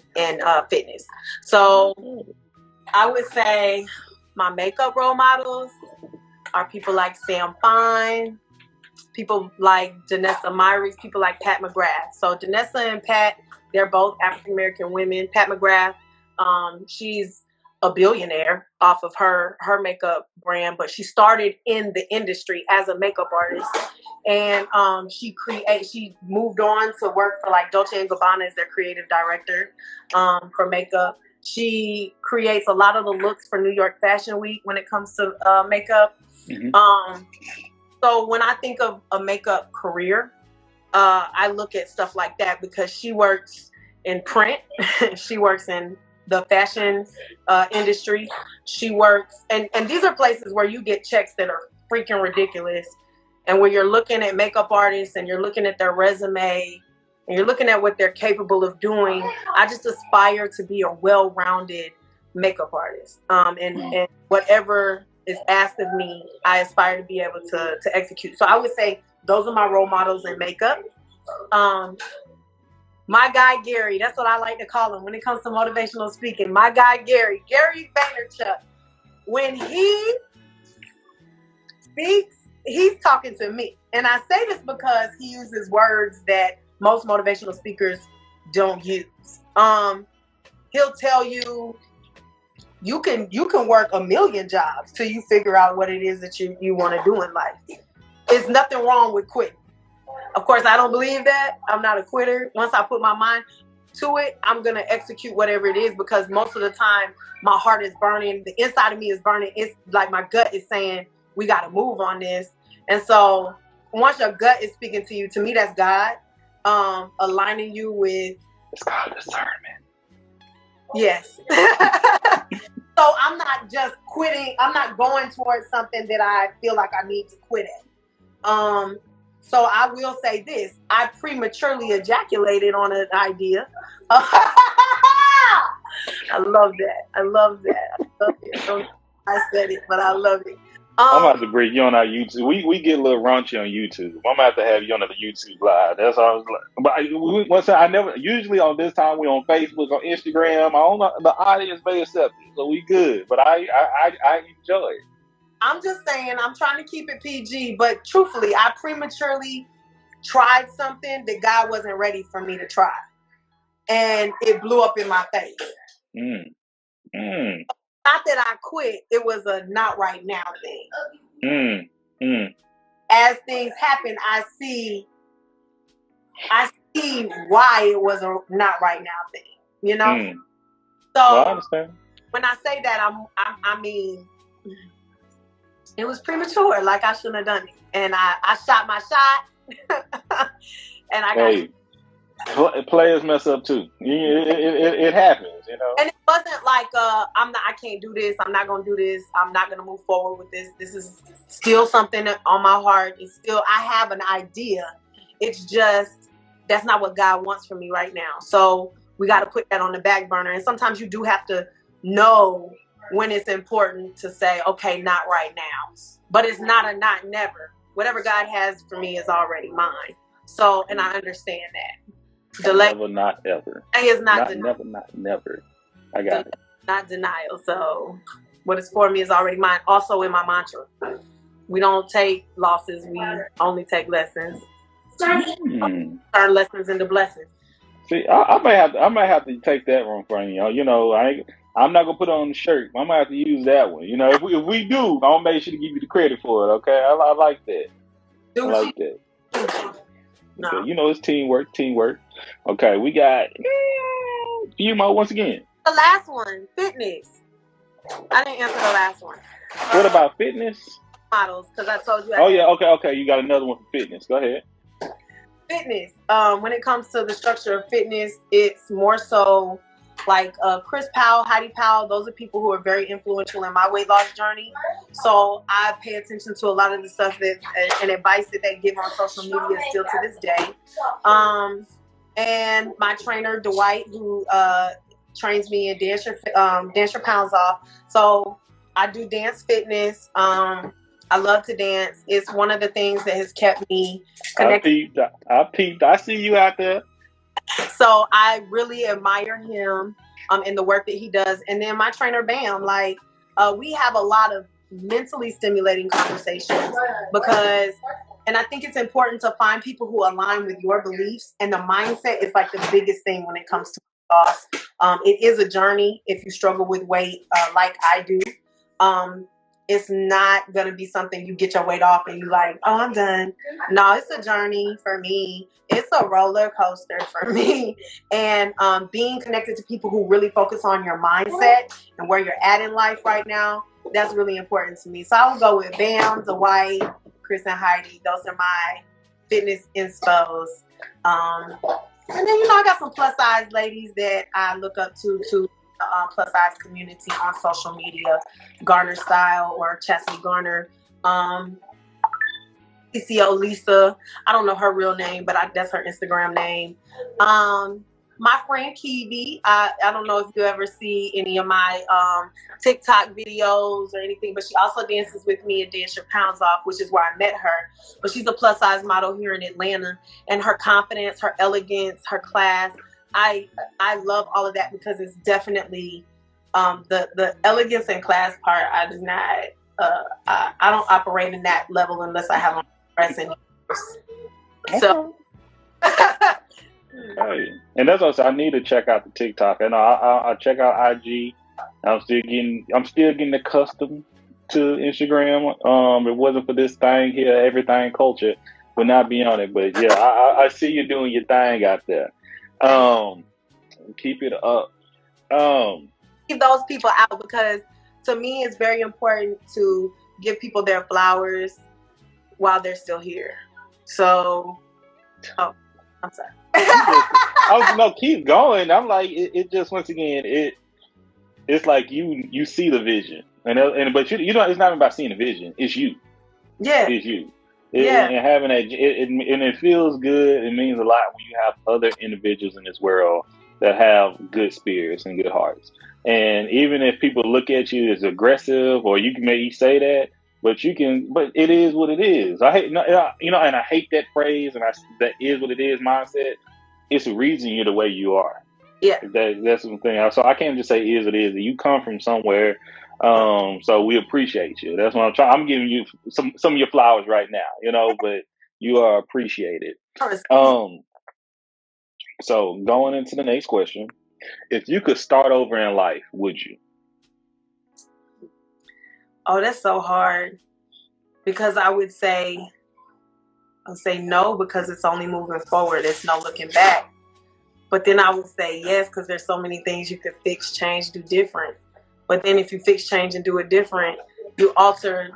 fitness. So I would say my makeup role models are people like Sam Fine, people like Janessa Myries, people like Pat McGrath. So Janessa and Pat, they're both African-American women. Pat McGrath, she's a billionaire off of her makeup brand, but she started in the industry as a makeup artist. And she moved on to work for like Dolce & Gabbana as their creative director for makeup. She creates a lot of the looks for New York Fashion Week when it comes to makeup. Mm-hmm. So when I think of a makeup career, I look at stuff like that because she works in print. She works in the fashion industry. She works, and these are places where you get checks that are freaking ridiculous. And when you're looking at makeup artists and you're looking at their resume and you're looking at what they're capable of doing, I just aspire to be a well-rounded makeup artist. And whatever is asked of me, I aspire to be able to execute. So I would say those are my role models in makeup. My guy Gary, that's what I like to call him when it comes to motivational speaking. My guy Gary Vaynerchuk, when he speaks, he's talking to me. And I say this because he uses words that most motivational speakers don't use. He'll tell you you can work a million jobs till you figure out what it is that you want to do in life. There's nothing wrong with quitting. Of course, I don't believe that. I'm not a quitter. Once I put my mind to it, I'm going to execute whatever it is because most of the time my heart is burning. The inside of me is burning. It's like my gut is saying, we got to move on this. And so once your gut is speaking to you, to me, that's God aligning you with. It's called discernment. Yes. So I'm not just quitting. I'm not going towards something that I feel like I need to quit at. So I will say this. I prematurely ejaculated on an idea. I love that. I love it. I said it, but I love it. I'm about to bring you on our YouTube. We get a little raunchy on YouTube. I'm about to have you on the YouTube live. That's all I was like. But I never. Usually on this time we on Facebook, on Instagram. I don't know, the audience may accept it, so we good. But I enjoy it. I'm just saying, I'm trying to keep it PG, but truthfully, I prematurely tried something that God wasn't ready for me to try. And it blew up in my face. Not that I quit, it was a not right now thing. As things happen, I see why it was a not right now thing, you know? So well, I understand. When I say that, I mean, it was premature. Like I shouldn't have done it, and I shot my shot, and I got players mess up too. It happens, you know. And it wasn't like I can't do this. I'm not gonna do this. I'm not gonna move forward with this. This is still something on my heart. It's still I have an idea. It's just that's not what God wants for me right now. So we got to put that on the back burner. And sometimes you do have to know when it's important to say, okay, not right now. But it's not a not never. Whatever God has for me is already mine. So, and I understand that. Delay. Never, not ever. Is not denial. Never. I got it. Not denial. So what is for me is already mine. Also in my mantra, we don't take losses. We only take lessons. Turn lessons into blessings. See, I might have to take that one from you. You know, I'm not gonna put it on the shirt. I might have to use that one. You know, if we do, I'll make sure to give you the credit for it. Okay, I like that. I like that. No. Okay, you know, it's teamwork. Okay, we got you, Mo, once again. The last one, fitness. I didn't answer the last one. What about fitness? Models, because I told you. Oh yeah, okay. You got another one for fitness. Go ahead. Fitness. When it comes to the structure of fitness, it's more so like Chris Powell, Heidi Powell. Those are people who are very influential in my weight loss journey. So I pay attention to a lot of the stuff that and advice that they give on social media still to this day. And my trainer Dwight, who trains me in Dance Your Pounds Off. So I do dance fitness. I love to dance. It's one of the things that has kept me connected. I peeped. I see you out there. So I really admire him in the work that he does. And then my trainer, Bam, like we have a lot of mentally stimulating conversations because, and I think it's important to find people who align with your beliefs, and the mindset is like the biggest thing when it comes to loss. It is a journey if you struggle with weight like I do. It's not going to be something you get your weight off and you like, oh, I'm done. No, it's a journey for me. It's a roller coaster for me. And being connected to people who really focus on your mindset and where you're at in life right now, that's really important to me. So I will go with Bam, Dwight, Chris, and Heidi. Those are my fitness inspos. And then, I got some plus size ladies that I look up to plus size community on social media, Garner Style or Chastity Garner, PCO Lisa. I don't know her real name, but that's her Instagram name. My friend Kiwi, I don't know if you ever see any of my TikTok videos or anything, but she also dances with me at Dance Your Pounds Off, which is where I met her. But she's a plus size model here in Atlanta, and her confidence, her elegance, her class, I love all of that because it's definitely the elegance and class part. I do not I don't operate in that level unless I have on dress and so. And that's also I need to check out the TikTok. And I check out IG. I'm still getting accustomed to Instagram. If it wasn't for this thing here, everything culture would not be on it. But yeah, I see you doing your thing out there. Keep it up. Keep those people out because to me it's very important to give people their flowers while they're still here. So, I'm sorry. No, keep going. I'm like, it just once again, it's like you see the vision, but you know, it's not about seeing the vision. It's you. Yeah, it's you. And having that, and it feels good. It means a lot when you have other individuals in this world that have good spirits and good hearts. And even if people look at you as aggressive, or you can maybe say that, but it is what it is. I hate, and I hate that phrase, and that is what it is mindset. It's the reason you're the way you are. Yeah, that's the thing. So I can't just say is what it is. You come from somewhere. So we appreciate you. That's what I'm trying. I'm giving you some of your flowers right now, but you are appreciated. So going into the next question, if you could start over in life, would you? Oh, that's so hard because I would say no because it's only moving forward. It's no looking back. But then I would say yes because there's so many things you could fix, change, do different. But then if you fix, change, and do it different, you alter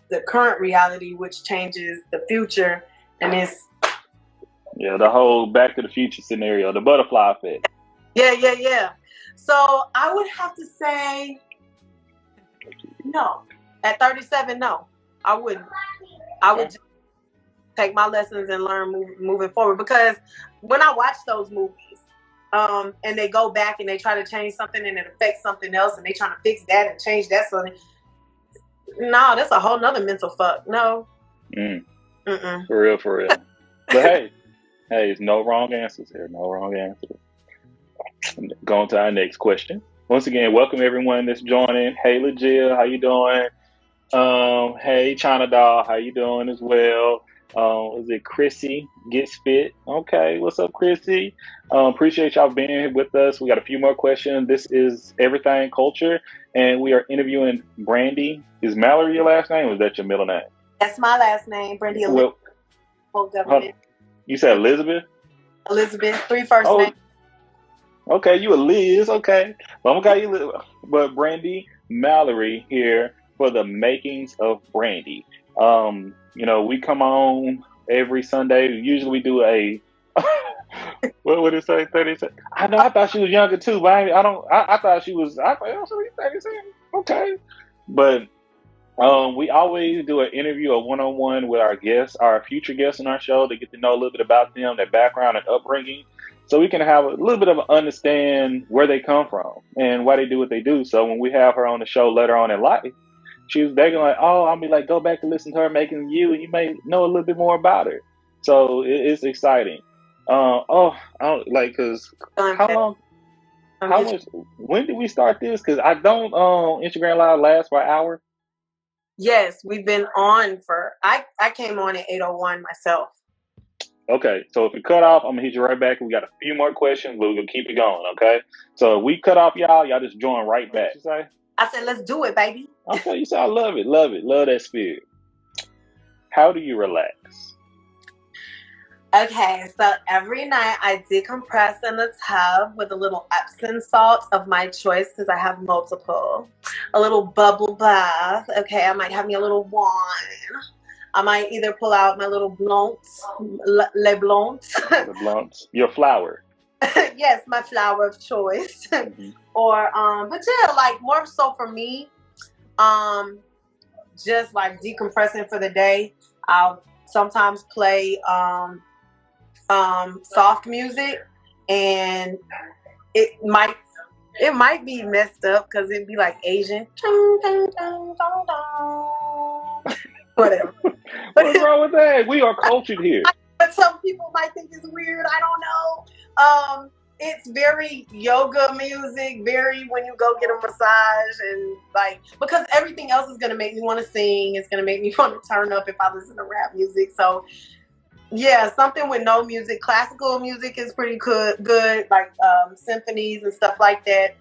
the current reality, which changes the future. And it's... Yeah, the whole Back to the Future scenario, the butterfly effect. Yeah. So I would have to say no. At 37, no. I wouldn't. I would just take my lessons and learn moving forward. Because when I watch those movies, and they go back and they try to change something and it affects something else and they trying to fix that and change that something. No, that's a whole nother mental fuck. No. For real. But hey, it's no wrong answers here. No wrong answers. Going to our next question. Once again, welcome everyone that's joining. Hey, LaJill, how you doing? Hey, China Doll, how you doing as well? Is it Chrissy Gets Fit? Okay, what's up, Chrissy? Appreciate y'all being here with us. We got a few more questions. This is Everything Culture, and we are interviewing Brandi. Is Mallory your last name, or is that your middle name? That's my last name, Brandi Elizabeth. Government. You said Elizabeth? Elizabeth, 3 first names. Okay, you a Liz. Okay, well, I'm gonna call you Liz. But Brandi, Mallory here. for the Makings of Brandi. You know, we come on every Sunday. Usually we do a what would it say? 37. I know. I thought she was younger too, but I thought she was. I thought, oh, she's 37. Okay, but we always do an interview, a one-on-one with our guests, our future guests on our show, to get to know a little bit about them, their background and upbringing, so we can have a little bit of understand where they come from and why they do what they do. So when we have her on the show later on in life, they're gonna like, oh, I'll be like, go back and listen to her Making You, and you may know a little bit more about her. So it's exciting. I don't like, cause how long? How much? When did we start this? Cause I don't. Instagram Live lasts for an hour. Yes, we've been on for. I came on at 8:01 myself. Okay, so if we cut off, I'm gonna hit you right back. We got a few more questions, but we're gonna keep it going. Okay, so if we cut off, y'all just join right back. You say? I said, let's do it, baby. Okay, you say I love it, love that spirit. How do you relax? Okay, so every night I decompress in the tub with a little Epsom salt of my choice, because I have multiple. A little bubble bath. Okay, I might have me a little wine. I might either pull out my little blunts, le blunts. The blunts. Your flower. Yes, my flower of choice. Mm-hmm. Or, but yeah, like more so for me, just like decompressing for the day. I'll sometimes play soft music, and it might be messed up because it'd be like Asian. Whatever. What's wrong with that? We are cultured here. But some people might think it's weird. I don't know. It's very yoga music, very when you go get a massage, and like, because everything else is gonna make me want to sing. It's gonna make me want to turn up if I listen to rap music. So yeah, something with no music. Classical music is pretty good, like symphonies and stuff like that.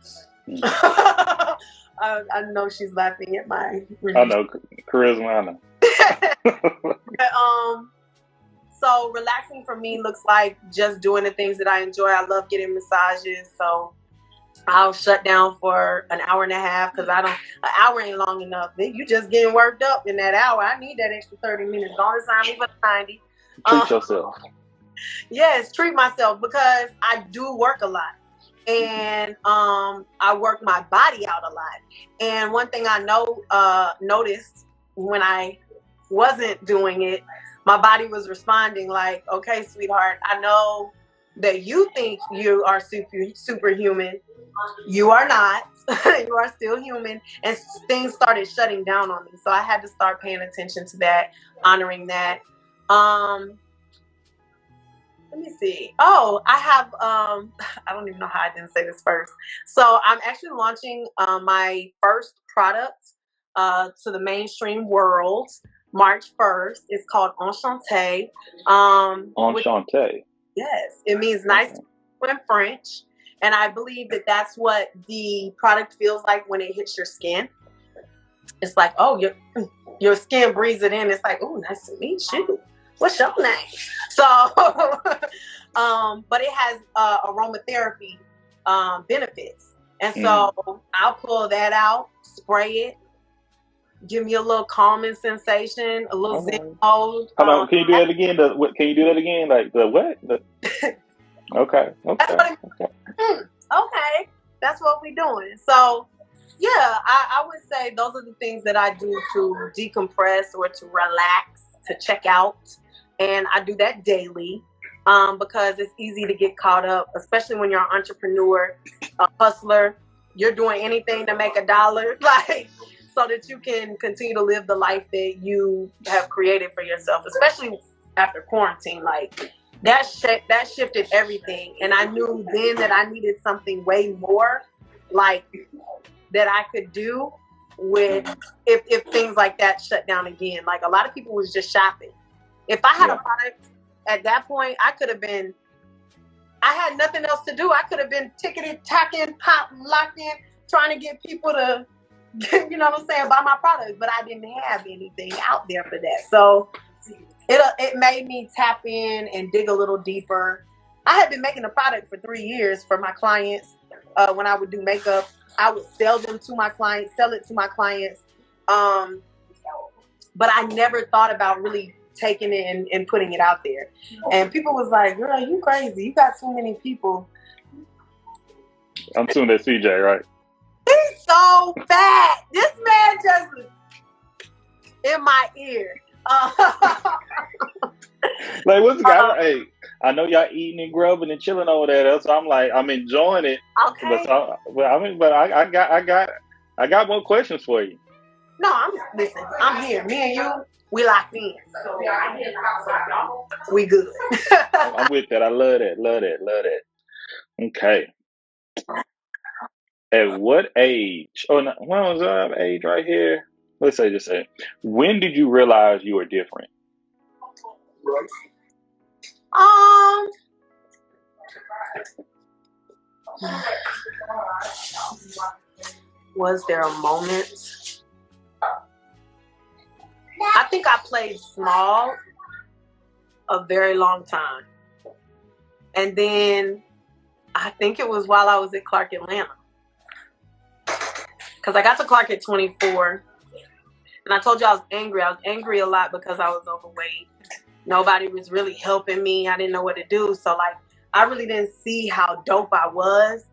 I know she's laughing at my. I know, charisma. I know. So relaxing for me looks like just doing the things that I enjoy. I love getting massages, so I'll shut down for an hour and a half, because an hour ain't long enough. You just getting worked up in that hour. I need that extra 30 minutes. Don't assign me for 90. Treat yourself. Yes, treat myself, because I do work a lot. And I work my body out a lot. And one thing I noticed when I wasn't doing it, my body was responding like, okay, sweetheart, I know that you think you are superhuman. You are not. You are still human. And things started shutting down on me. So I had to start paying attention to that, honoring that. Let me see. Oh, I have, I don't even know how I didn't say this first. So I'm actually launching my first product to the mainstream world March 1st. It's called Enchanté. Enchanté. Yes, it means nice in French. And I believe that that's what the product feels like when it hits your skin. It's like, oh, your skin breathes it in. It's like, oh, nice to meet you. What's your name? So, but it has aromatherapy benefits. And so I'll pull that out, spray it, give me a little calming sensation, a little zen mode. Hold on, can you do that again? Can you do that again? Like the what? Okay. Okay, that's what we're doing. So, yeah, I would say those are the things that I do to decompress or to relax, to check out. And I do that daily because it's easy to get caught up, especially when you're an entrepreneur, a hustler. You're doing anything to make $1, like, so that you can continue to live the life that you have created for yourself, especially after quarantine. Like, that shifted everything. And I knew then that I needed something way more, like, that I could do with if things like that shut down again. Like, a lot of people was just shopping. If I had a product at that point, I had nothing else to do. I could have been ticketed, tacking, pop, locking, trying to get people to, you know what I'm saying, buy my products. But I didn't have anything out there for that. So it made me tap in and dig a little deeper. I had been making a product for 3 years for my clients. When I would do makeup, I would sell it to my clients. But I never thought about really taking it and putting it out there. And people was like, girl, you crazy. You got too many people. I'm assuming that's CJ, right? He's so fat. This man just in my ear. Like, what's the guy? Hey, I know y'all eating and grubbing and chilling over there. So I'm enjoying it. Okay. But I got more questions for you. No, I'm here. Me and you, we locked in. We good. I'm with that. I love that. Okay. At what age? Oh, no, when was our age right here? Let's say, just say, when did you realize you were different? Was there a moment? I think I played small a very long time. And then I think it was while I was at Clark Atlanta. Because I got to Clark at 24. And I told you I was angry. I was angry a lot because I was overweight. Nobody was really helping me. I didn't know what to do. So, like, I really didn't see how dope I was.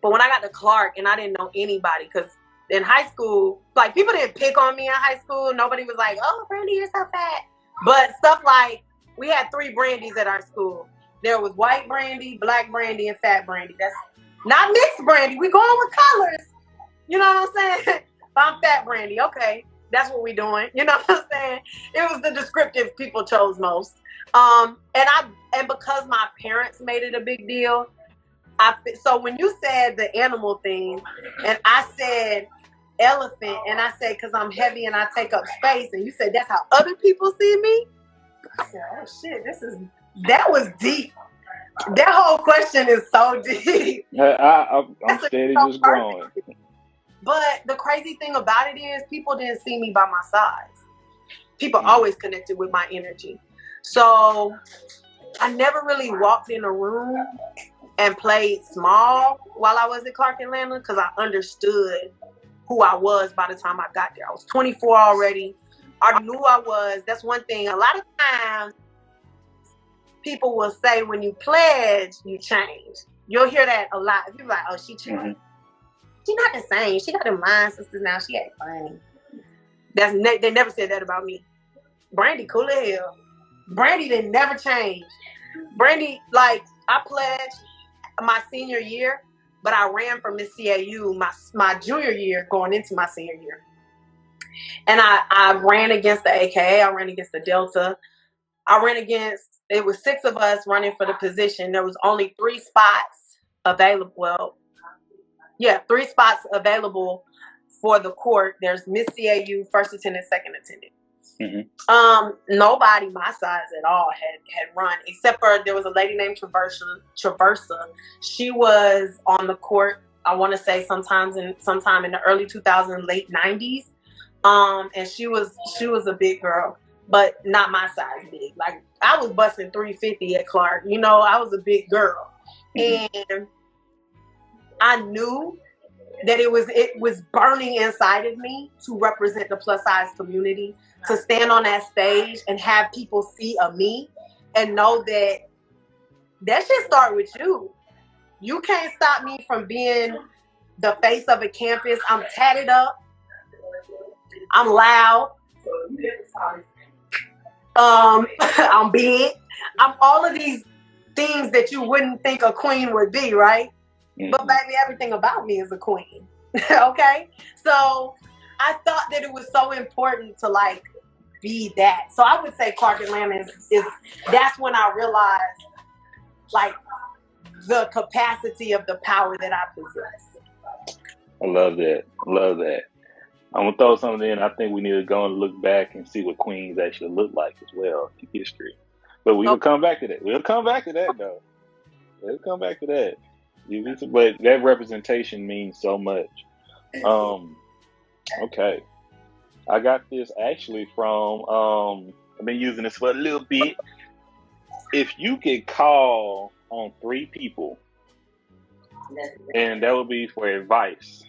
But when I got to Clark and I didn't know anybody, because in high school, like, people didn't pick on me in high school. Nobody was like, oh, Brandi, you're so fat. But stuff like, we had 3 Brandis at our school. There was white Brandi, black Brandi, and fat Brandi. That's not mixed Brandi. We going with colors. You know what I'm saying? I'm fat Brandi. Okay, that's what we doing. You know what I'm saying? It was the descriptive people chose most. And because my parents made it a big deal, so when you said the animal thing, and I said elephant, and I said because I'm heavy and I take up space, and you said that's how other people see me. I said, oh shit, that was deep. That whole question is so deep. I'm steady just growing. But the crazy thing about it is people didn't see me by my size. People always connected with my energy. So I never really walked in a room and played small while I was at Clark Atlanta because I understood who I was by the time I got there. I was 24 already. I knew who I was. That's one thing. A lot of times people will say when you pledge, you change. You'll hear that a lot. People like, oh, she changed. Mm-hmm. She's not the same. She got them line sisters now. She ain't funny. They never said that about me. Brandi cool as hell. Brandi didn't never change. Brandi, like, I pledged my senior year, but I ran for Miss CAU my junior year going into my senior year. And I ran against the AKA. I ran against the Delta. It was 6 of us running for the position. There was only 3 spots available. Well, yeah, 3 spots available for the court. There's Miss CAU, first attendant, second attendant. Mm-hmm. Nobody my size at all had run, except for there was a lady named Traversa. She was on the court, I want to say sometime in the early 2000s, late 90s. And she was a big girl, but not my size big. Like, I was busting 350 at Clark. You know, I was a big girl. Mm-hmm. And I knew that it was burning inside of me to represent the plus size community, to stand on that stage and have people see a me and know that should start with you. You can't stop me from being the face of a campus. I'm tatted up. I'm loud. I'm big. I'm all of these things that you wouldn't think a queen would be, right? Mm-hmm. But baby, everything about me is a queen. Okay? So I thought that it was so important to, like, be that. So I would say Clark Atlanta is that's when I realized, like, the capacity of the power that I possess. I love that. I'm going to throw something in. I think we need to go and look back and see what queens actually look like as well in history. But we will come back to that. We'll come back to that, though. We'll come back to that. But that representation means so much. Okay. I got this actually from, I've been using this for a little bit. If you could call on 3 people, and that would be for advice,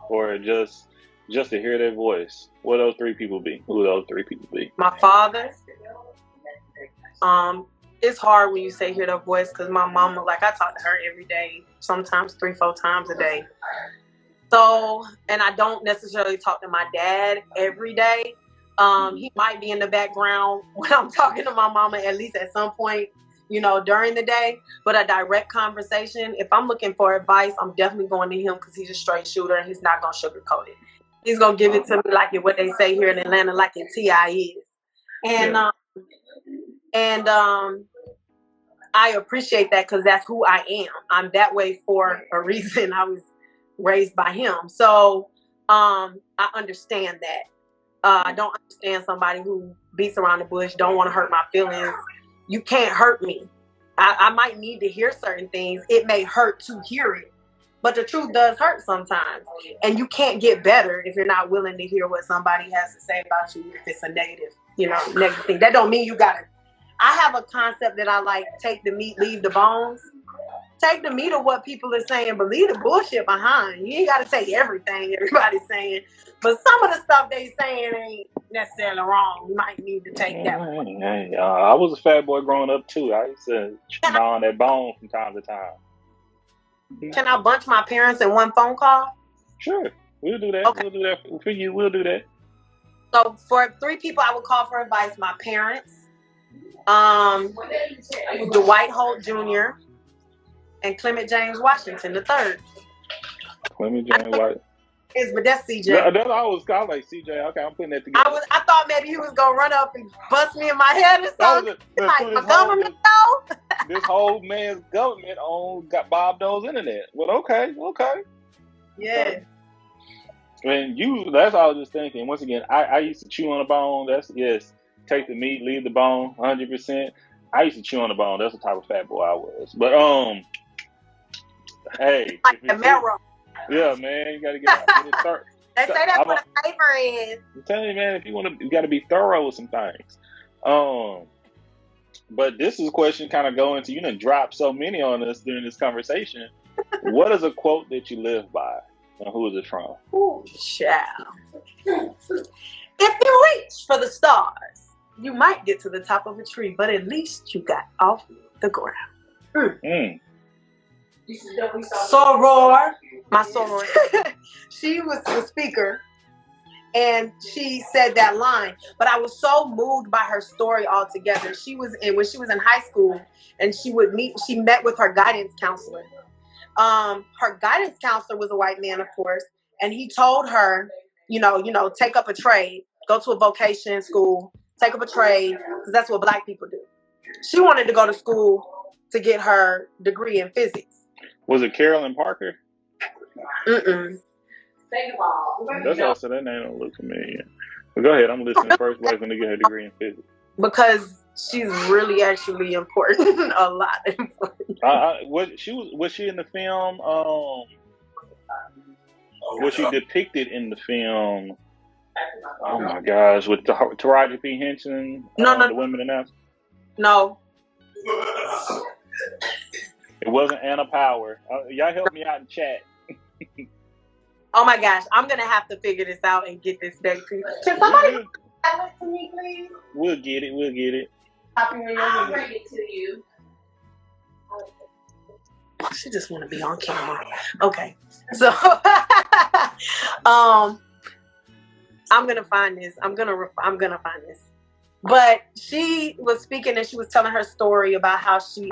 or just just to hear their voice, what those 3 people be? Who those 3 people be? My father. It's hard when you say hear their voice because my mama, like I talk to her every day, sometimes 3-4 times a day. So, and I don't necessarily talk to my dad every day. He might be in the background when I'm talking to my mama, at least at some point, you know, during the day. But a direct conversation, if I'm looking for advice, I'm definitely going to him because he's a straight shooter and he's not going to sugarcoat it. He's going to give it to me like what they say here in Atlanta, like it T.I. is. And I appreciate that because that's who I am. I'm that way for a reason. I was raised by him. So I understand that. I don't understand somebody who beats around the bush, don't want to hurt my feelings. You can't hurt me. I might need to hear certain things. It may hurt to hear it. But the truth does hurt sometimes. And you can't get better if you're not willing to hear what somebody has to say about you if it's a negative, negative thing. That don't mean you got to. I have a concept that I like, take the meat, leave the bones. Take the meat of what people are saying, but leave the bullshit behind. You ain't got to take everything everybody's saying. But some of the stuff they saying ain't necessarily wrong. You might need to take that one. I was a fat boy growing up, too. I used to gnaw on that bone from time to time. Can I bunch my parents in one phone call? Sure. We'll do that. Okay. We'll do that for you. We'll do that. So for 3 people I would call for advice, my parents, Dwight Holt Jr., and Clement James Washington III. Clement James Washington. But that's CJ. That's I was called like CJ. Okay, I'm putting that together. I thought maybe he was gonna run up and bust me in my head or something. Like my government though. This whole man's government got Bob Doe's internet. Well, okay. Yeah. And that's all I was just thinking. Once again, I used to chew on the bone. Take the meat, leave the bone, 100%. I used to chew on the bone. That's the type of fat boy I was. But hey, like the marrow. Yeah, man, you gotta get it. They say that's what a flavor is. I'm telling you, man, if you gotta be thorough with some things. But this is a question kind of going to, you done dropped so many on us during this conversation. What is a quote that you live by? And who is it from? Ooh, child. If you reach for the stars, you might get to the top of a tree, but at least you got off the ground. Soror, my soror, she was the speaker, and she said that line. But I was so moved by her story altogether. When she was in high school, and she met with her guidance counselor. Her guidance counselor was a white man, of course, and he told her, take up a trade, go to a vocation school, take up a trade, because that's what Black people do. She wanted to go to school to get her degree in physics. Was it Carolyn Parker? Mm-mm. That's also that name don't look familiar. But go ahead, I'm listening. First Black woman to get her degree in physics. Because she's really actually important, a lot important. Was she in the film? Was she depicted in the film? Oh my gosh, with Taraji P. Henson? No. The women announcer? No. It wasn't Anna Power. Y'all help me out in chat. Oh my gosh, I'm gonna have to figure this out and get this date for you. Can somebody send it to me, please? We'll get it. I'll bring it to you. She just want to be on camera. Okay, so I'm gonna find this. I'm gonna find this. But she was speaking and she was telling her story about how she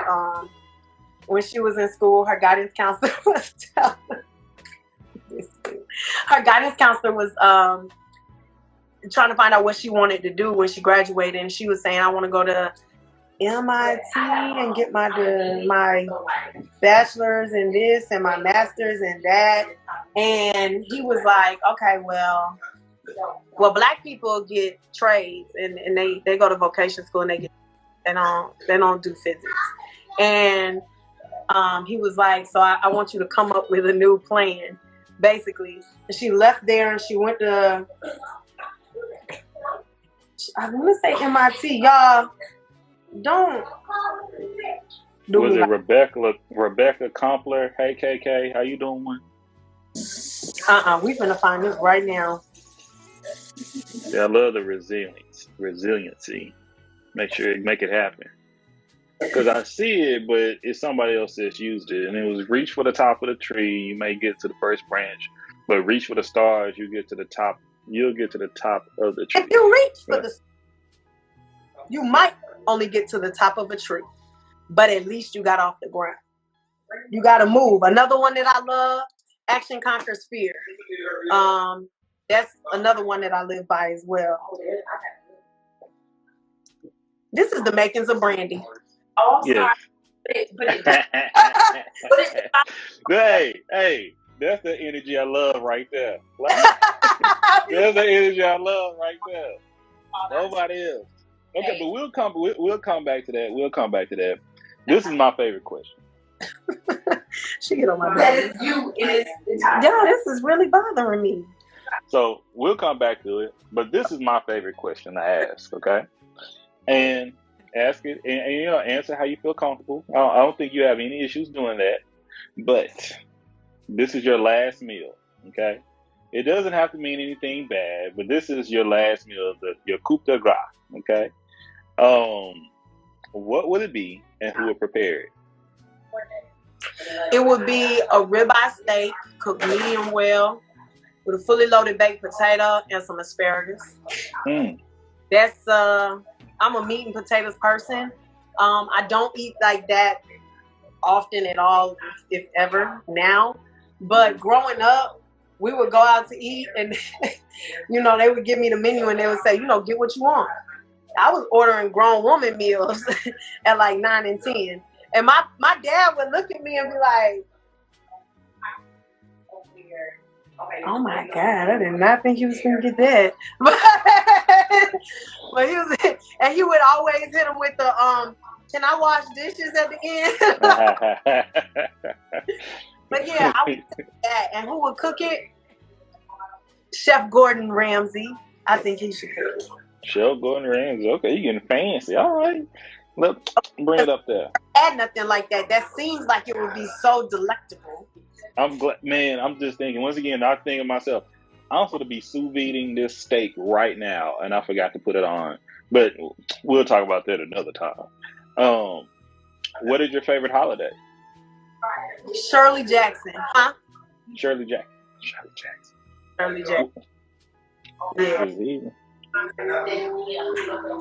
when she was in school, her guidance counselor was telling her guidance counselor was trying to find out what she wanted to do when she graduated, and she was saying, I want to go to MIT and get my bachelor's in this and my master's in that. And he was like, okay, well Black people get trades and they go to vocation school and they don't do physics. And he was like, so I want you to come up with a new plan, basically. And she left there and she went to, I want to say MIT. Y'all, don't do Was it Rebecca Kompler? Hey, KK, how you doing? We finna find this right now. Yeah, I love the resiliency. Make it happen. Because I see it, but it's somebody else that's used it. And it was reach for the top of the tree, you may get to the first branch. But reach for the stars, you'll get to the top of the tree. If you reach for the, you might only get to the top of a tree, but at least you got off the ground. You got to move. Another one that I love, action conquers fear. That's another one that I live by as well. This is the makings of Brandi. Yes. Hey, that's the energy I love right there. That's the energy I love right there. Nobody else. Okay, but we'll come back to that. We'll come back to that. This is my favorite question. She get on my nerves. Yeah, this is really bothering me. So we'll come back to it, but this is my favorite question to ask. Okay, and ask it, and answer how you feel comfortable. I don't think you have any issues doing that. But this is your last meal. Okay, it doesn't have to mean anything bad, but this is your last meal, your coup de grace. Okay, what would it be, and who would prepare it? It would be a ribeye steak cooked medium well with a fully loaded baked potato and some asparagus. That's I'm a meat and potatoes person. I don't eat like that often at all, if ever now. But growing up, we would go out to eat, and they would give me the menu, and they would say, get what you want. I was ordering grown woman meals at like 9 and 10. And my dad would look at me and be like, oh my God, I did not think he was going to get that. But he was, and he would always hit him with the, can I wash dishes at the end? But yeah, I would say that. And who would cook it? Chef Gordon Ramsay. I think he should cook it. Chef Gordon Ramsay. Okay, you getting fancy. All right. Look, bring it up there. Add nothing like that. That seems like it would be so delectable. I'm glad, man. I'm just thinking. Once again, I think of myself. I'm supposed to be sous videing this steak right now, and I forgot to put it on. But we'll talk about that another time. What is your favorite holiday? Shirley Jackson. Huh? Shirley Jackson. Yeah.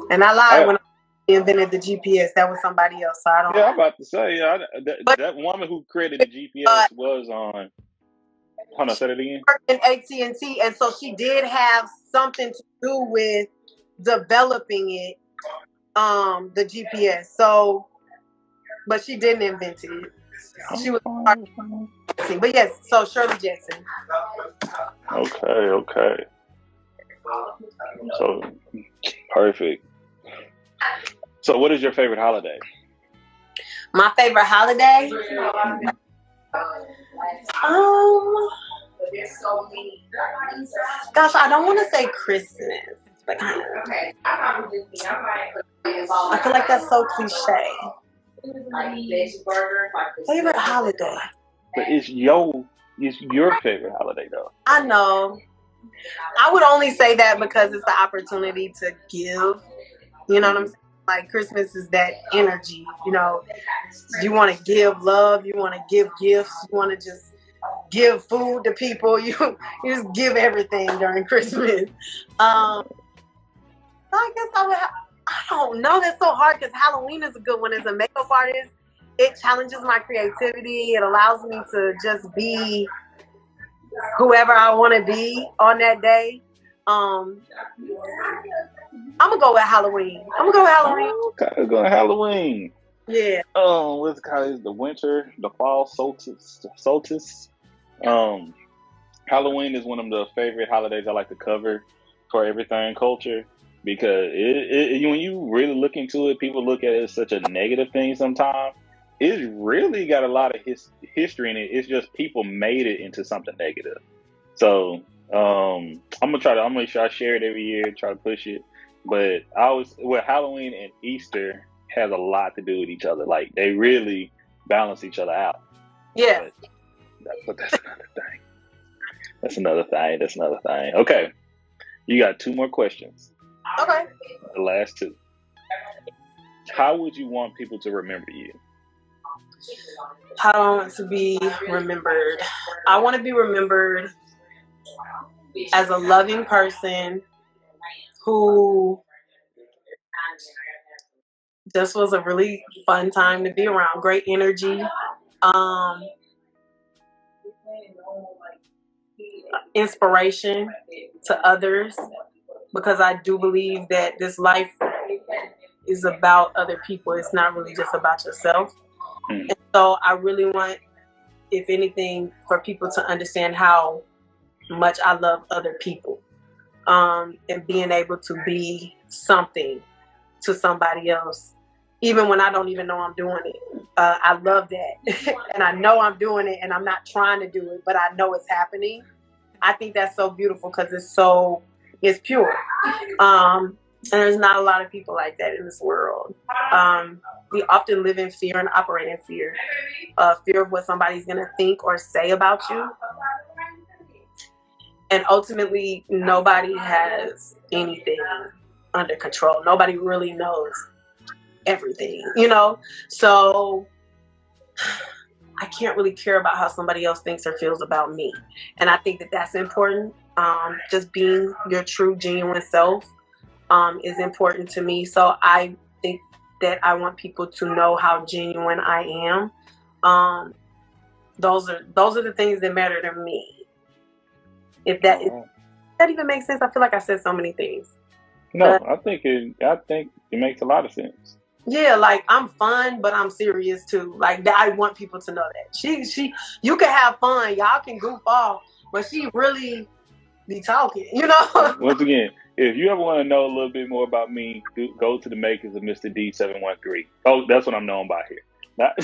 And I lied when I invented the GPS. That was somebody else. So I don't. Yeah, I'm about to say that woman who created the GPS was on. Hold on, say that again. In AT&T, and so she did have something to do with developing it, the GPS. So, but she didn't invent it. She was part of it. But yes, so Shirley Jackson. Okay. So perfect. So, what is your favorite holiday? My favorite holiday? Gosh, I don't want to say Christmas, but I feel like that's so cliche. Favorite holiday? But it's your favorite holiday, though. I know. I would only say that because it's the opportunity to give. You know what I'm saying? Like Christmas is that energy. You want to give love. You want to give gifts. You want to just give food to people. You just give everything during Christmas. I guess I don't know. That's so hard because Halloween is a good one. As a makeup artist, it challenges my creativity. It allows me to just be whoever I want to be on that day. I'm gonna go with Halloween. Okay, go with Halloween. Yeah. What's it called? The fall solstice. Halloween is one of the favorite holidays I like to cover for everything culture because when you really look into it, people look at it as such a negative thing sometimes. It's really got a lot of history in it. It's just people made it into something negative. So I'm gonna make sure I share it every year, try to push it. But Halloween and Easter has a lot to do with each other. Like they really balance each other out. Yeah. But that's another thing. That's another thing. Okay. You got 2 more questions. Okay. The last 2. How would you want people to remember you? How do I want to be remembered? I want to be remembered as a loving person who just was a really fun time to be around. Great energy. Inspiration to others, because I do believe that this life is about other people. It's not really just about yourself. And so I really want, if anything, for people to understand how much I love other people, and being able to be something to somebody else, even when I don't even know I'm doing it. I love that. And I know I'm doing it and I'm not trying to do it, but I know it's happening. I think that's so beautiful because it's pure. And there's not a lot of people like that in this world. We often live in fear and operate in fear. Fear of what somebody's going to think or say about you. And ultimately, nobody has anything under control. Nobody really knows everything, So I can't really care about how somebody else thinks or feels about me. And I think that that's important. Just being your true, genuine self is important to me. So I think that I want people to know how genuine I am. Those are the things that matter to me. If that even makes sense, I feel like I said so many things. No, I think it makes a lot of sense. Yeah, like I'm fun, but I'm serious too. Like I want people to know that you can have fun, y'all can goof off, but she really be talking, Once again, if you ever want to know a little bit more about me, go to the Makings of Mr. D713. Oh, that's what I'm known by here. Not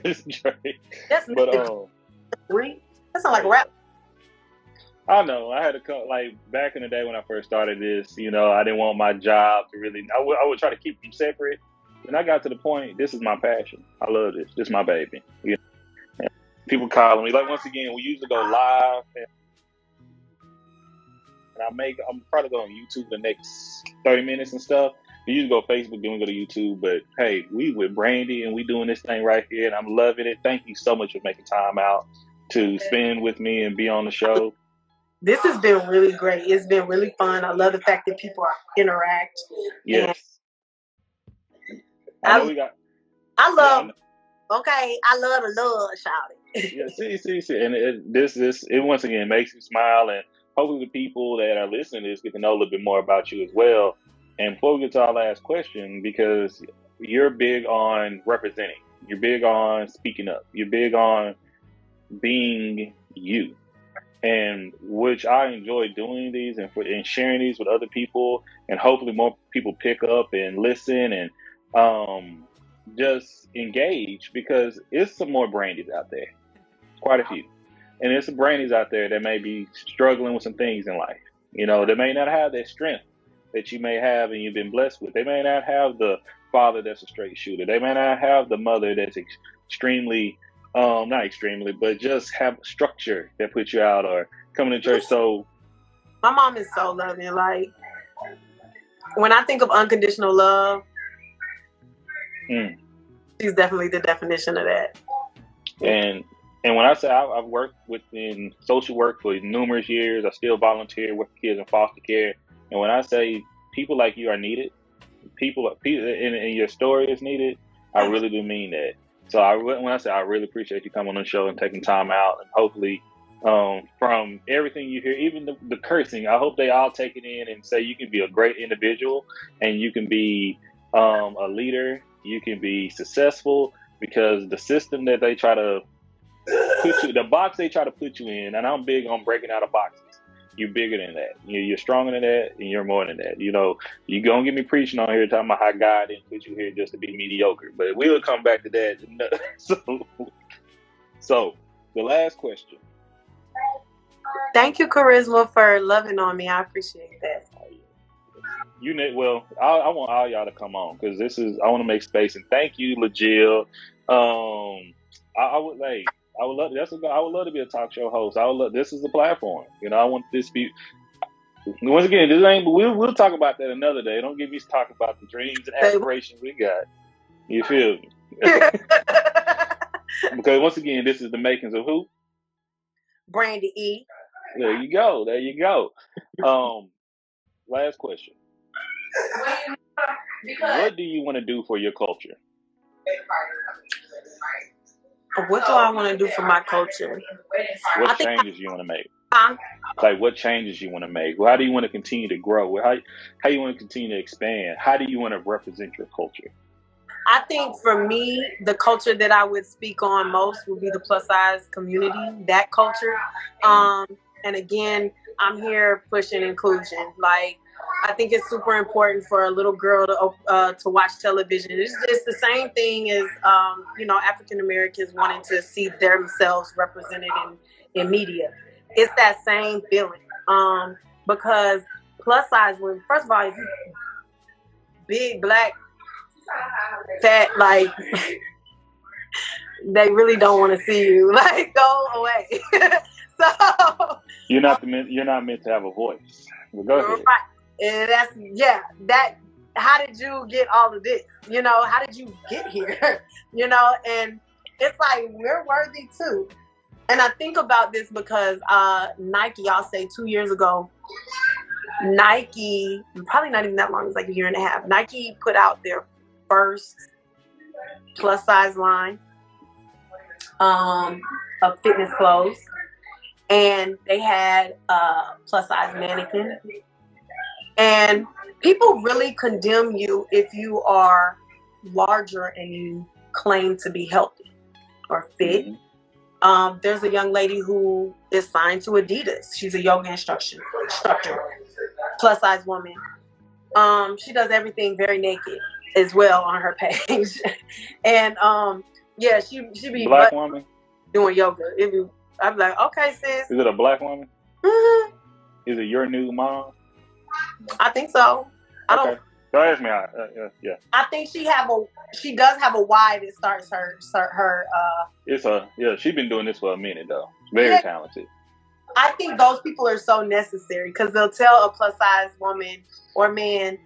That's Mr. D. That sounds like a rap. I know. I had to come, like, back in the day when I first started this, I didn't want my job to really, I would try to keep them separate. And I got to the point, this is my passion. I love this. This is my baby. And people calling me. Like, once again, we usually go live. And I'm probably going on YouTube the next 30 minutes and stuff. We usually go Facebook, then we go to YouTube. But, hey, we with Brandi, and we doing this thing right here, and I'm loving it. Thank you so much for making time out to spend with me and be on the show. This has been really great. It's been really fun. I love the fact that people interact. Yes. I love the love, shouting. Yeah, see. And it once again makes me smile. And hopefully the people that are listening to this get to know a little bit more about you as well. And before we get to our last question, because you're big on representing, you're big on speaking up, you're big on being you. And which I enjoy doing these and sharing these with other people, and hopefully more people pick up and listen and just engage, because it's some more Brandis out there, quite a few, and there's some Brandis out there that may be struggling with some things in life. They may not have that strength that you may have and you've been blessed with. They may not have the father that's a straight shooter. They may not have the mother that's extremely not extremely, but just have structure that puts you out or coming to church. So my mom is so loving. Like, when I think of unconditional love, she's definitely the definition of that. And when I say I've worked within social work for numerous years, I still volunteer with kids in foster care. And when I say people like you are needed, people and your story is needed, I really do mean that. So when I say I really appreciate you coming on the show and taking time out, and hopefully from everything you hear, even the cursing, I hope they all take it in and say you can be a great individual and you can be a leader, you can be successful, because the system that they try to the box they try to put you in, and I'm big on breaking out of boxes. You're bigger than that. You're stronger than that, and you're more than that. You're going to get me preaching on here talking about how God didn't put you here just to be mediocre. But we'll come back to that. So the last question. Thank you, Charisma, for loving on me. I appreciate that. I want all y'all to come on, because I want to make space. And thank you, LaJill. I would like, I would love. I would love to be a talk show host. This is the platform. You know, I want this to be. Once again, this ain't. We'll talk about that another day. Don't get me to talk about the dreams and aspirations we got. You feel me? Because once again, this is the makings of who? Brandi E. There you go. There you go. Last question. What do you want to do for your culture? What do I want to do for my culture? What changes you want to make? Like, what changes you want to make? How do you want to continue to grow? How you want to continue to expand? How do you want to represent your culture? I think for me, the culture that I would speak on most would be the plus size community, that culture. And again, I'm here pushing inclusion. Like, I think it's super important for a little girl to watch television. It's the same thing as, African Americans wanting to see themselves represented in media. It's that same feeling. Because plus size, when first of all, if you big, black, fat, like, they really don't want to see you. Like, go away. So you're not meant to have a voice. Well, go ahead. Right. And how did you get all of this? How did you get here? And it's like, we're worthy too. And I think about this because Nike, I'll say 2 years ago, Nike, probably not even that long, it was like a year and a half, Nike put out their first plus size line of fitness clothes. And they had a plus size mannequin. And people really condemn you if you are larger and you claim to be healthy or fit. Mm-hmm. There's a young lady who is signed to Adidas. She's a yoga instructor, plus size woman. She does everything very naked as well on her page. And she be black woman doing yoga. I'd be like, okay, sis. Is it a black woman? Mm-hmm. Is it your new mom? I think so. Don't ask me. Yeah. I think she does have a Y that starts her. She's been doing this for a minute though. Very talented. I think those people are so necessary because they'll tell a plus size woman or man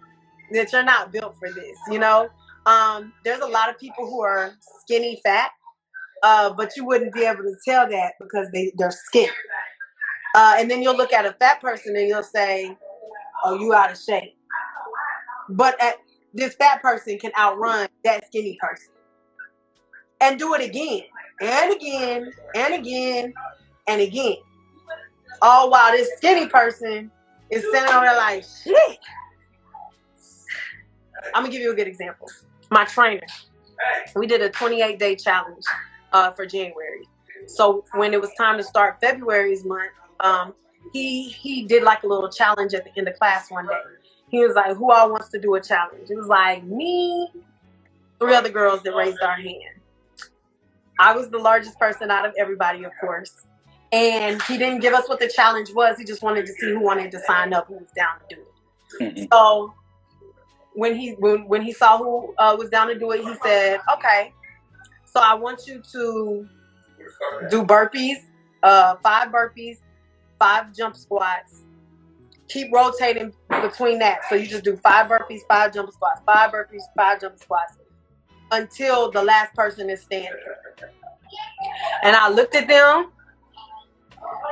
that you're not built for this. There's a lot of people who are skinny fat, but you wouldn't be able to tell that because they're skinny. And then you'll look at a fat person and you'll say, "Oh, you out of shape." But this fat person can outrun that skinny person and do it again and again and again and again. All while this skinny person is standing over there like, shit. I'm going to give you a good example. My trainer, we did a 28-day challenge for January. So when it was time to start February's month, he did like a little challenge at the end of class one day. He was like, who all wants to do a challenge? It was like me, 3 other girls that raised our hand. I was the largest person out of everybody, of course. And he didn't give us what the challenge was. He just wanted to see who wanted to sign up, who was down to do it. Mm-hmm. So when he saw who was down to do it, he said, okay, so I want you to do burpees, 5 burpees, 5 jump squats. Keep rotating between that. So you just do 5 burpees, 5 jump squats, 5 burpees, 5 jump squats until the last person is standing. And I looked at them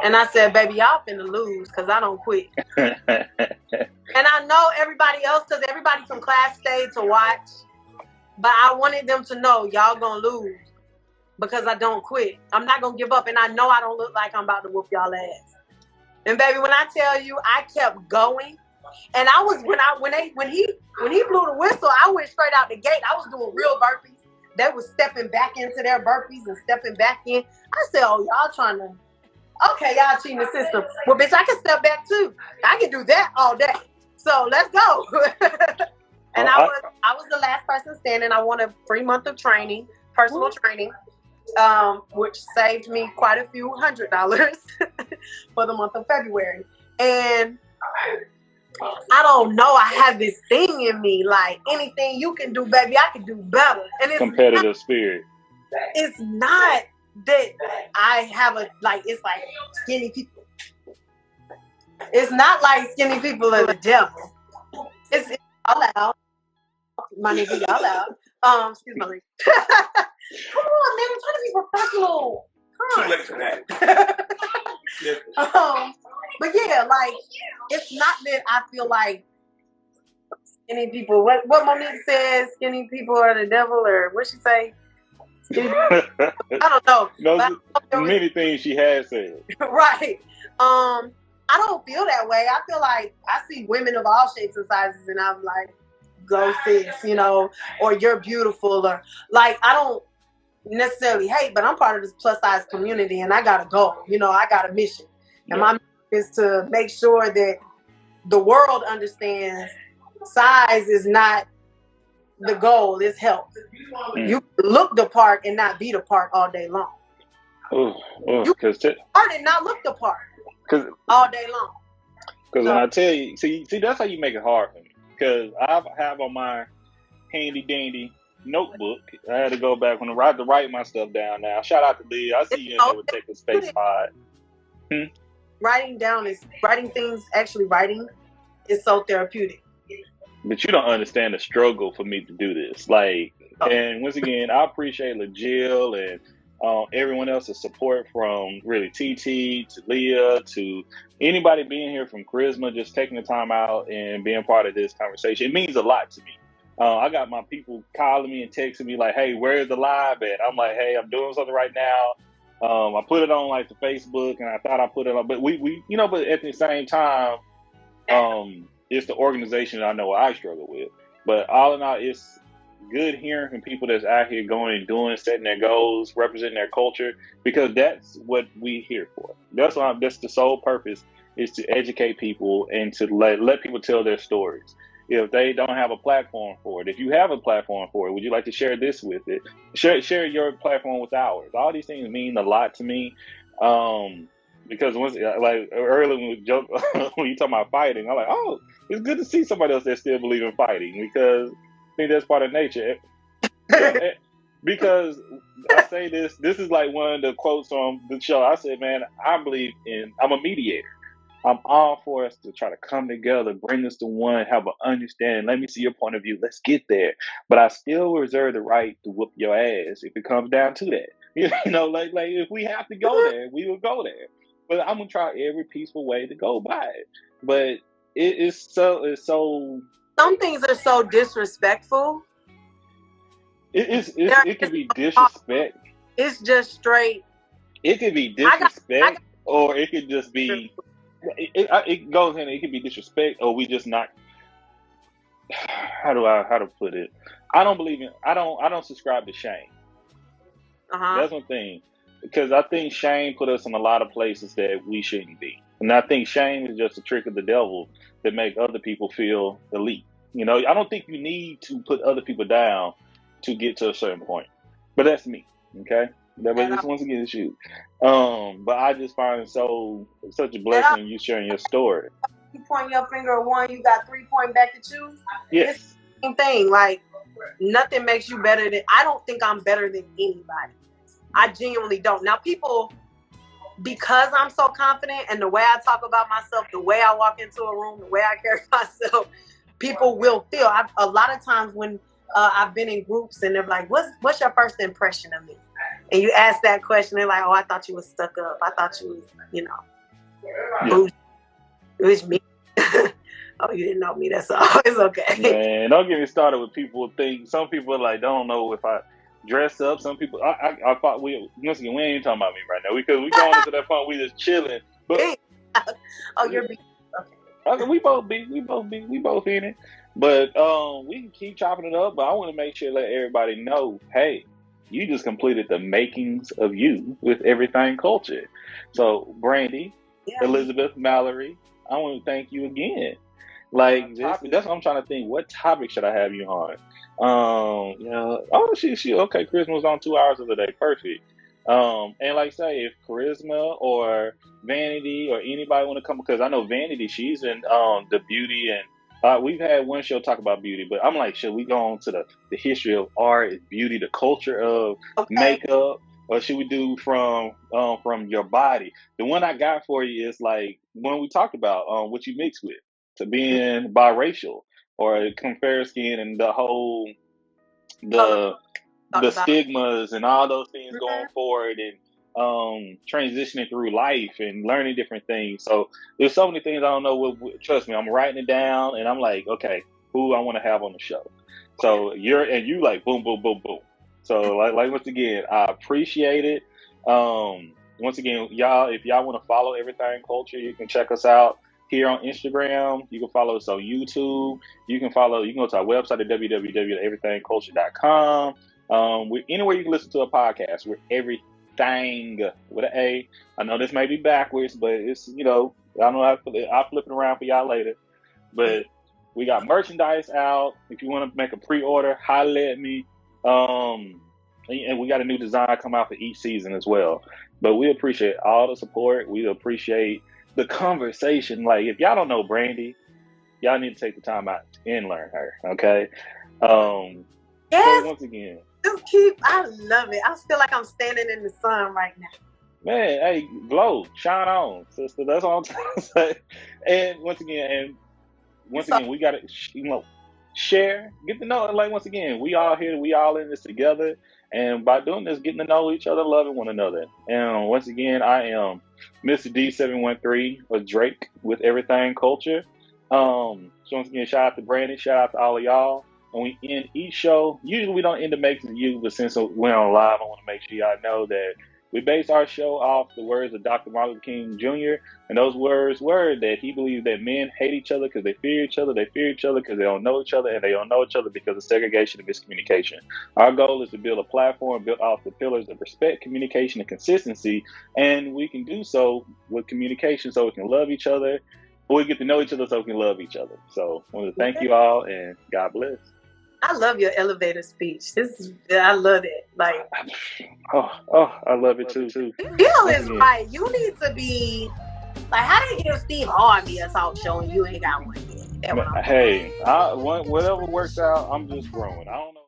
and I said, baby, y'all finna lose because I don't quit. And I know everybody else, because everybody from class stayed to watch. But I wanted them to know y'all gonna lose because I don't quit. I'm not gonna give up, and I know I don't look like I'm about to whoop y'all ass. And baby, when I tell you, I kept going, and I was when he blew the whistle, I went straight out the gate. I was doing real burpees. They was stepping back into their burpees and stepping back in. I said, "Oh, y'all trying to? Okay, y'all cheating the system. Well, bitch, I can step back too. I can do that all day. So let's go." And I was the last person standing. I won a free month of training, personal training, which saved me quite a few $100 for the month of February. And I don't know, I have this thing in me, like anything you can do, baby, I can do better. And it's competitive spirit. It's not that I have it's like skinny people. It's not like skinny people are the devil. It's all out. My nigga, y'all out. Excuse my language. Come on, man. I'm trying to be professional. Come on. Too late for that. But yeah, like, it's not that I feel like skinny people. What Monique says, skinny people are the devil, or what she say? I don't know. Many things she has said. Right. I don't feel that way. I feel like I see women of all shapes and sizes, and I'm like, go sis, you know, or you're beautiful, or like, I don't necessarily hate, but I'm part of this plus size community, and I got a goal. You know, I got a mission, and my mission is to make sure that the world understands size is not the goal, it's health. You look the part and not be the part all day long. You part and not look the part all day long. Because when I tell you, see, that's how you make it hard for me. Because I have on my handy dandy notebook. I had to go back when I had to write my stuff down. Now, shout out to Lee. I see you in there with Take a Space Pod. Writing things is so therapeutic. But you don't understand the struggle for me to do this. Like, and once again, I appreciate LaJill and everyone else's support, from really TT to Leah to anybody being here, from Charisma, just taking the time out and being part of this conversation. It means a lot to me. I got my people calling me and texting me like, hey, where's the live at? I'm like, hey, I'm doing something right now. I put it on like the Facebook, and I thought I put it on, but we you know, but at the same time, it's the organization that I know I struggle with. But all in all, it's good hearing from people that's out here going and doing, setting their goals, representing their culture, because that's what we here for. That's the sole purpose, is to educate people and to let people tell their stories. If they don't have a platform for it, if you have a platform for it, would you like to share this with it? Share your platform with ours. All these things mean a lot to me. Because once, like earlier when we joke, when you talk about fighting, I'm like, oh, it's good to see somebody else that still believes in fighting, because I think that's part of nature. Because I say this is like one of the quotes from the show. I said, man, I'm a mediator. I'm all for us to try to come together, bring us to one, have an understanding. Let me see your point of view. Let's get there. But I still reserve the right to whoop your ass if it comes down to that. You know, like if we have to go there, we will go there. But I'm gonna try every peaceful way to go by it. But it's so. Some things are so disrespectful. It can be disrespect. It's just straight. It could be disrespect, or it could just be. It goes in. It could be disrespect, or we just not. How to put it? I don't believe in. I don't subscribe to shame. That's one thing, because I think shame put us in a lot of places that we shouldn't be, and I think shame is just a trick of the devil that make other people feel elite. You know, I don't think you need to put other people down to get to a certain point. But that's me. Okay. But this once again is you. But I just find it such a blessing you sharing your story. You point your finger at one, you got 3 pointing back at you. Yes. It's the same thing. Like, nothing makes you better than. I don't think I'm better than anybody. I genuinely don't. Now, people, because I'm so confident, and the way I talk about myself, the way I walk into a room, the way I carry myself, people will feel. A lot of times when I've been in groups and they're like, what's your first impression of me? And you ask that question, they're like, oh, I thought you was stuck up. I thought you was, bougie. It was me. Oh, you didn't know me. That's all. It's okay. Man, don't get me started with people some people like don't know if I dress up. Some people, I thought we ain't talking about me right now, because we going into that point, we just chilling. But you're being okay. We both in it. But we can keep chopping it up. But I want to make sure let everybody know, hey, you just completed the makings of you with Everything Culture. So Brandi, Elizabeth, Mallory, I want to thank you again. Like that's what I'm trying to think. What topic should I have you on? She okay. Charisma's on 2 hours of the day. Perfect. And like say, if Charisma or Vanity or anybody want to come, because I know Vanity, she's in the beauty, and we've had one show talk about beauty, but I'm like, should we go on to the history of art, beauty, the culture of makeup? or should we do from your body? The one I got for you is like when we talked about what you mix with, to being biracial or fair skin and the whole the stigmas and all those things going forward, and transitioning through life and learning different things. So there's so many things I don't know. Trust me, I'm writing it down, and I'm like, okay, who I want to have on the show. So you like boom, boom, boom, boom. So like once again, I appreciate it. Once again, y'all, if y'all want to follow Everything Culture, you can check us out here on Instagram. You can follow us on YouTube. You can go to our website at www.everythingculture.com. Anywhere you can listen to a podcast, we're Everything with an A. I know this may be backwards, but it's, I know I'll flip it around for y'all later. But we got merchandise out. If you want to make a pre-order, holler at me. And we got a new design come out for each season as well. But we appreciate all the support. We appreciate the conversation. Like, if y'all don't know Brandi, y'all need to take the time out and learn her. Okay. Yes. So once again, I love it. I feel like I'm standing in the sun right now. Man, hey, glow, shine on, sister. That's all I'm trying to say. And once again, we got to, share, get to know. Like, once again, we all here, we all in this together. And by doing this, getting to know each other, loving one another. And once again, I am Mr. D713 or Drake with Everything Culture. So once again, shout out to Brandi, shout out to all of y'all. And we end each show. Usually we don't end the Makings of You, but since we're on live, I want to make sure y'all know that we base our show off the words of Dr. Martin Luther King Jr. And those words were that he believed that men hate each other because they fear each other. They fear each other because they don't know each other, and they don't know each other because of segregation and miscommunication. Our goal is to build a platform built off the pillars of respect, communication, and consistency. And we can do so with communication so we can love each other. We get to know each other so we can love each other. So I want to thank you all, and God bless. I love your elevator speech. I love it. Like, I love it too. Bill is right. You need to be like, how do you give Steve Harvey a talk show and you ain't got one yet? Hey, whatever works out, I'm just growing. I don't know.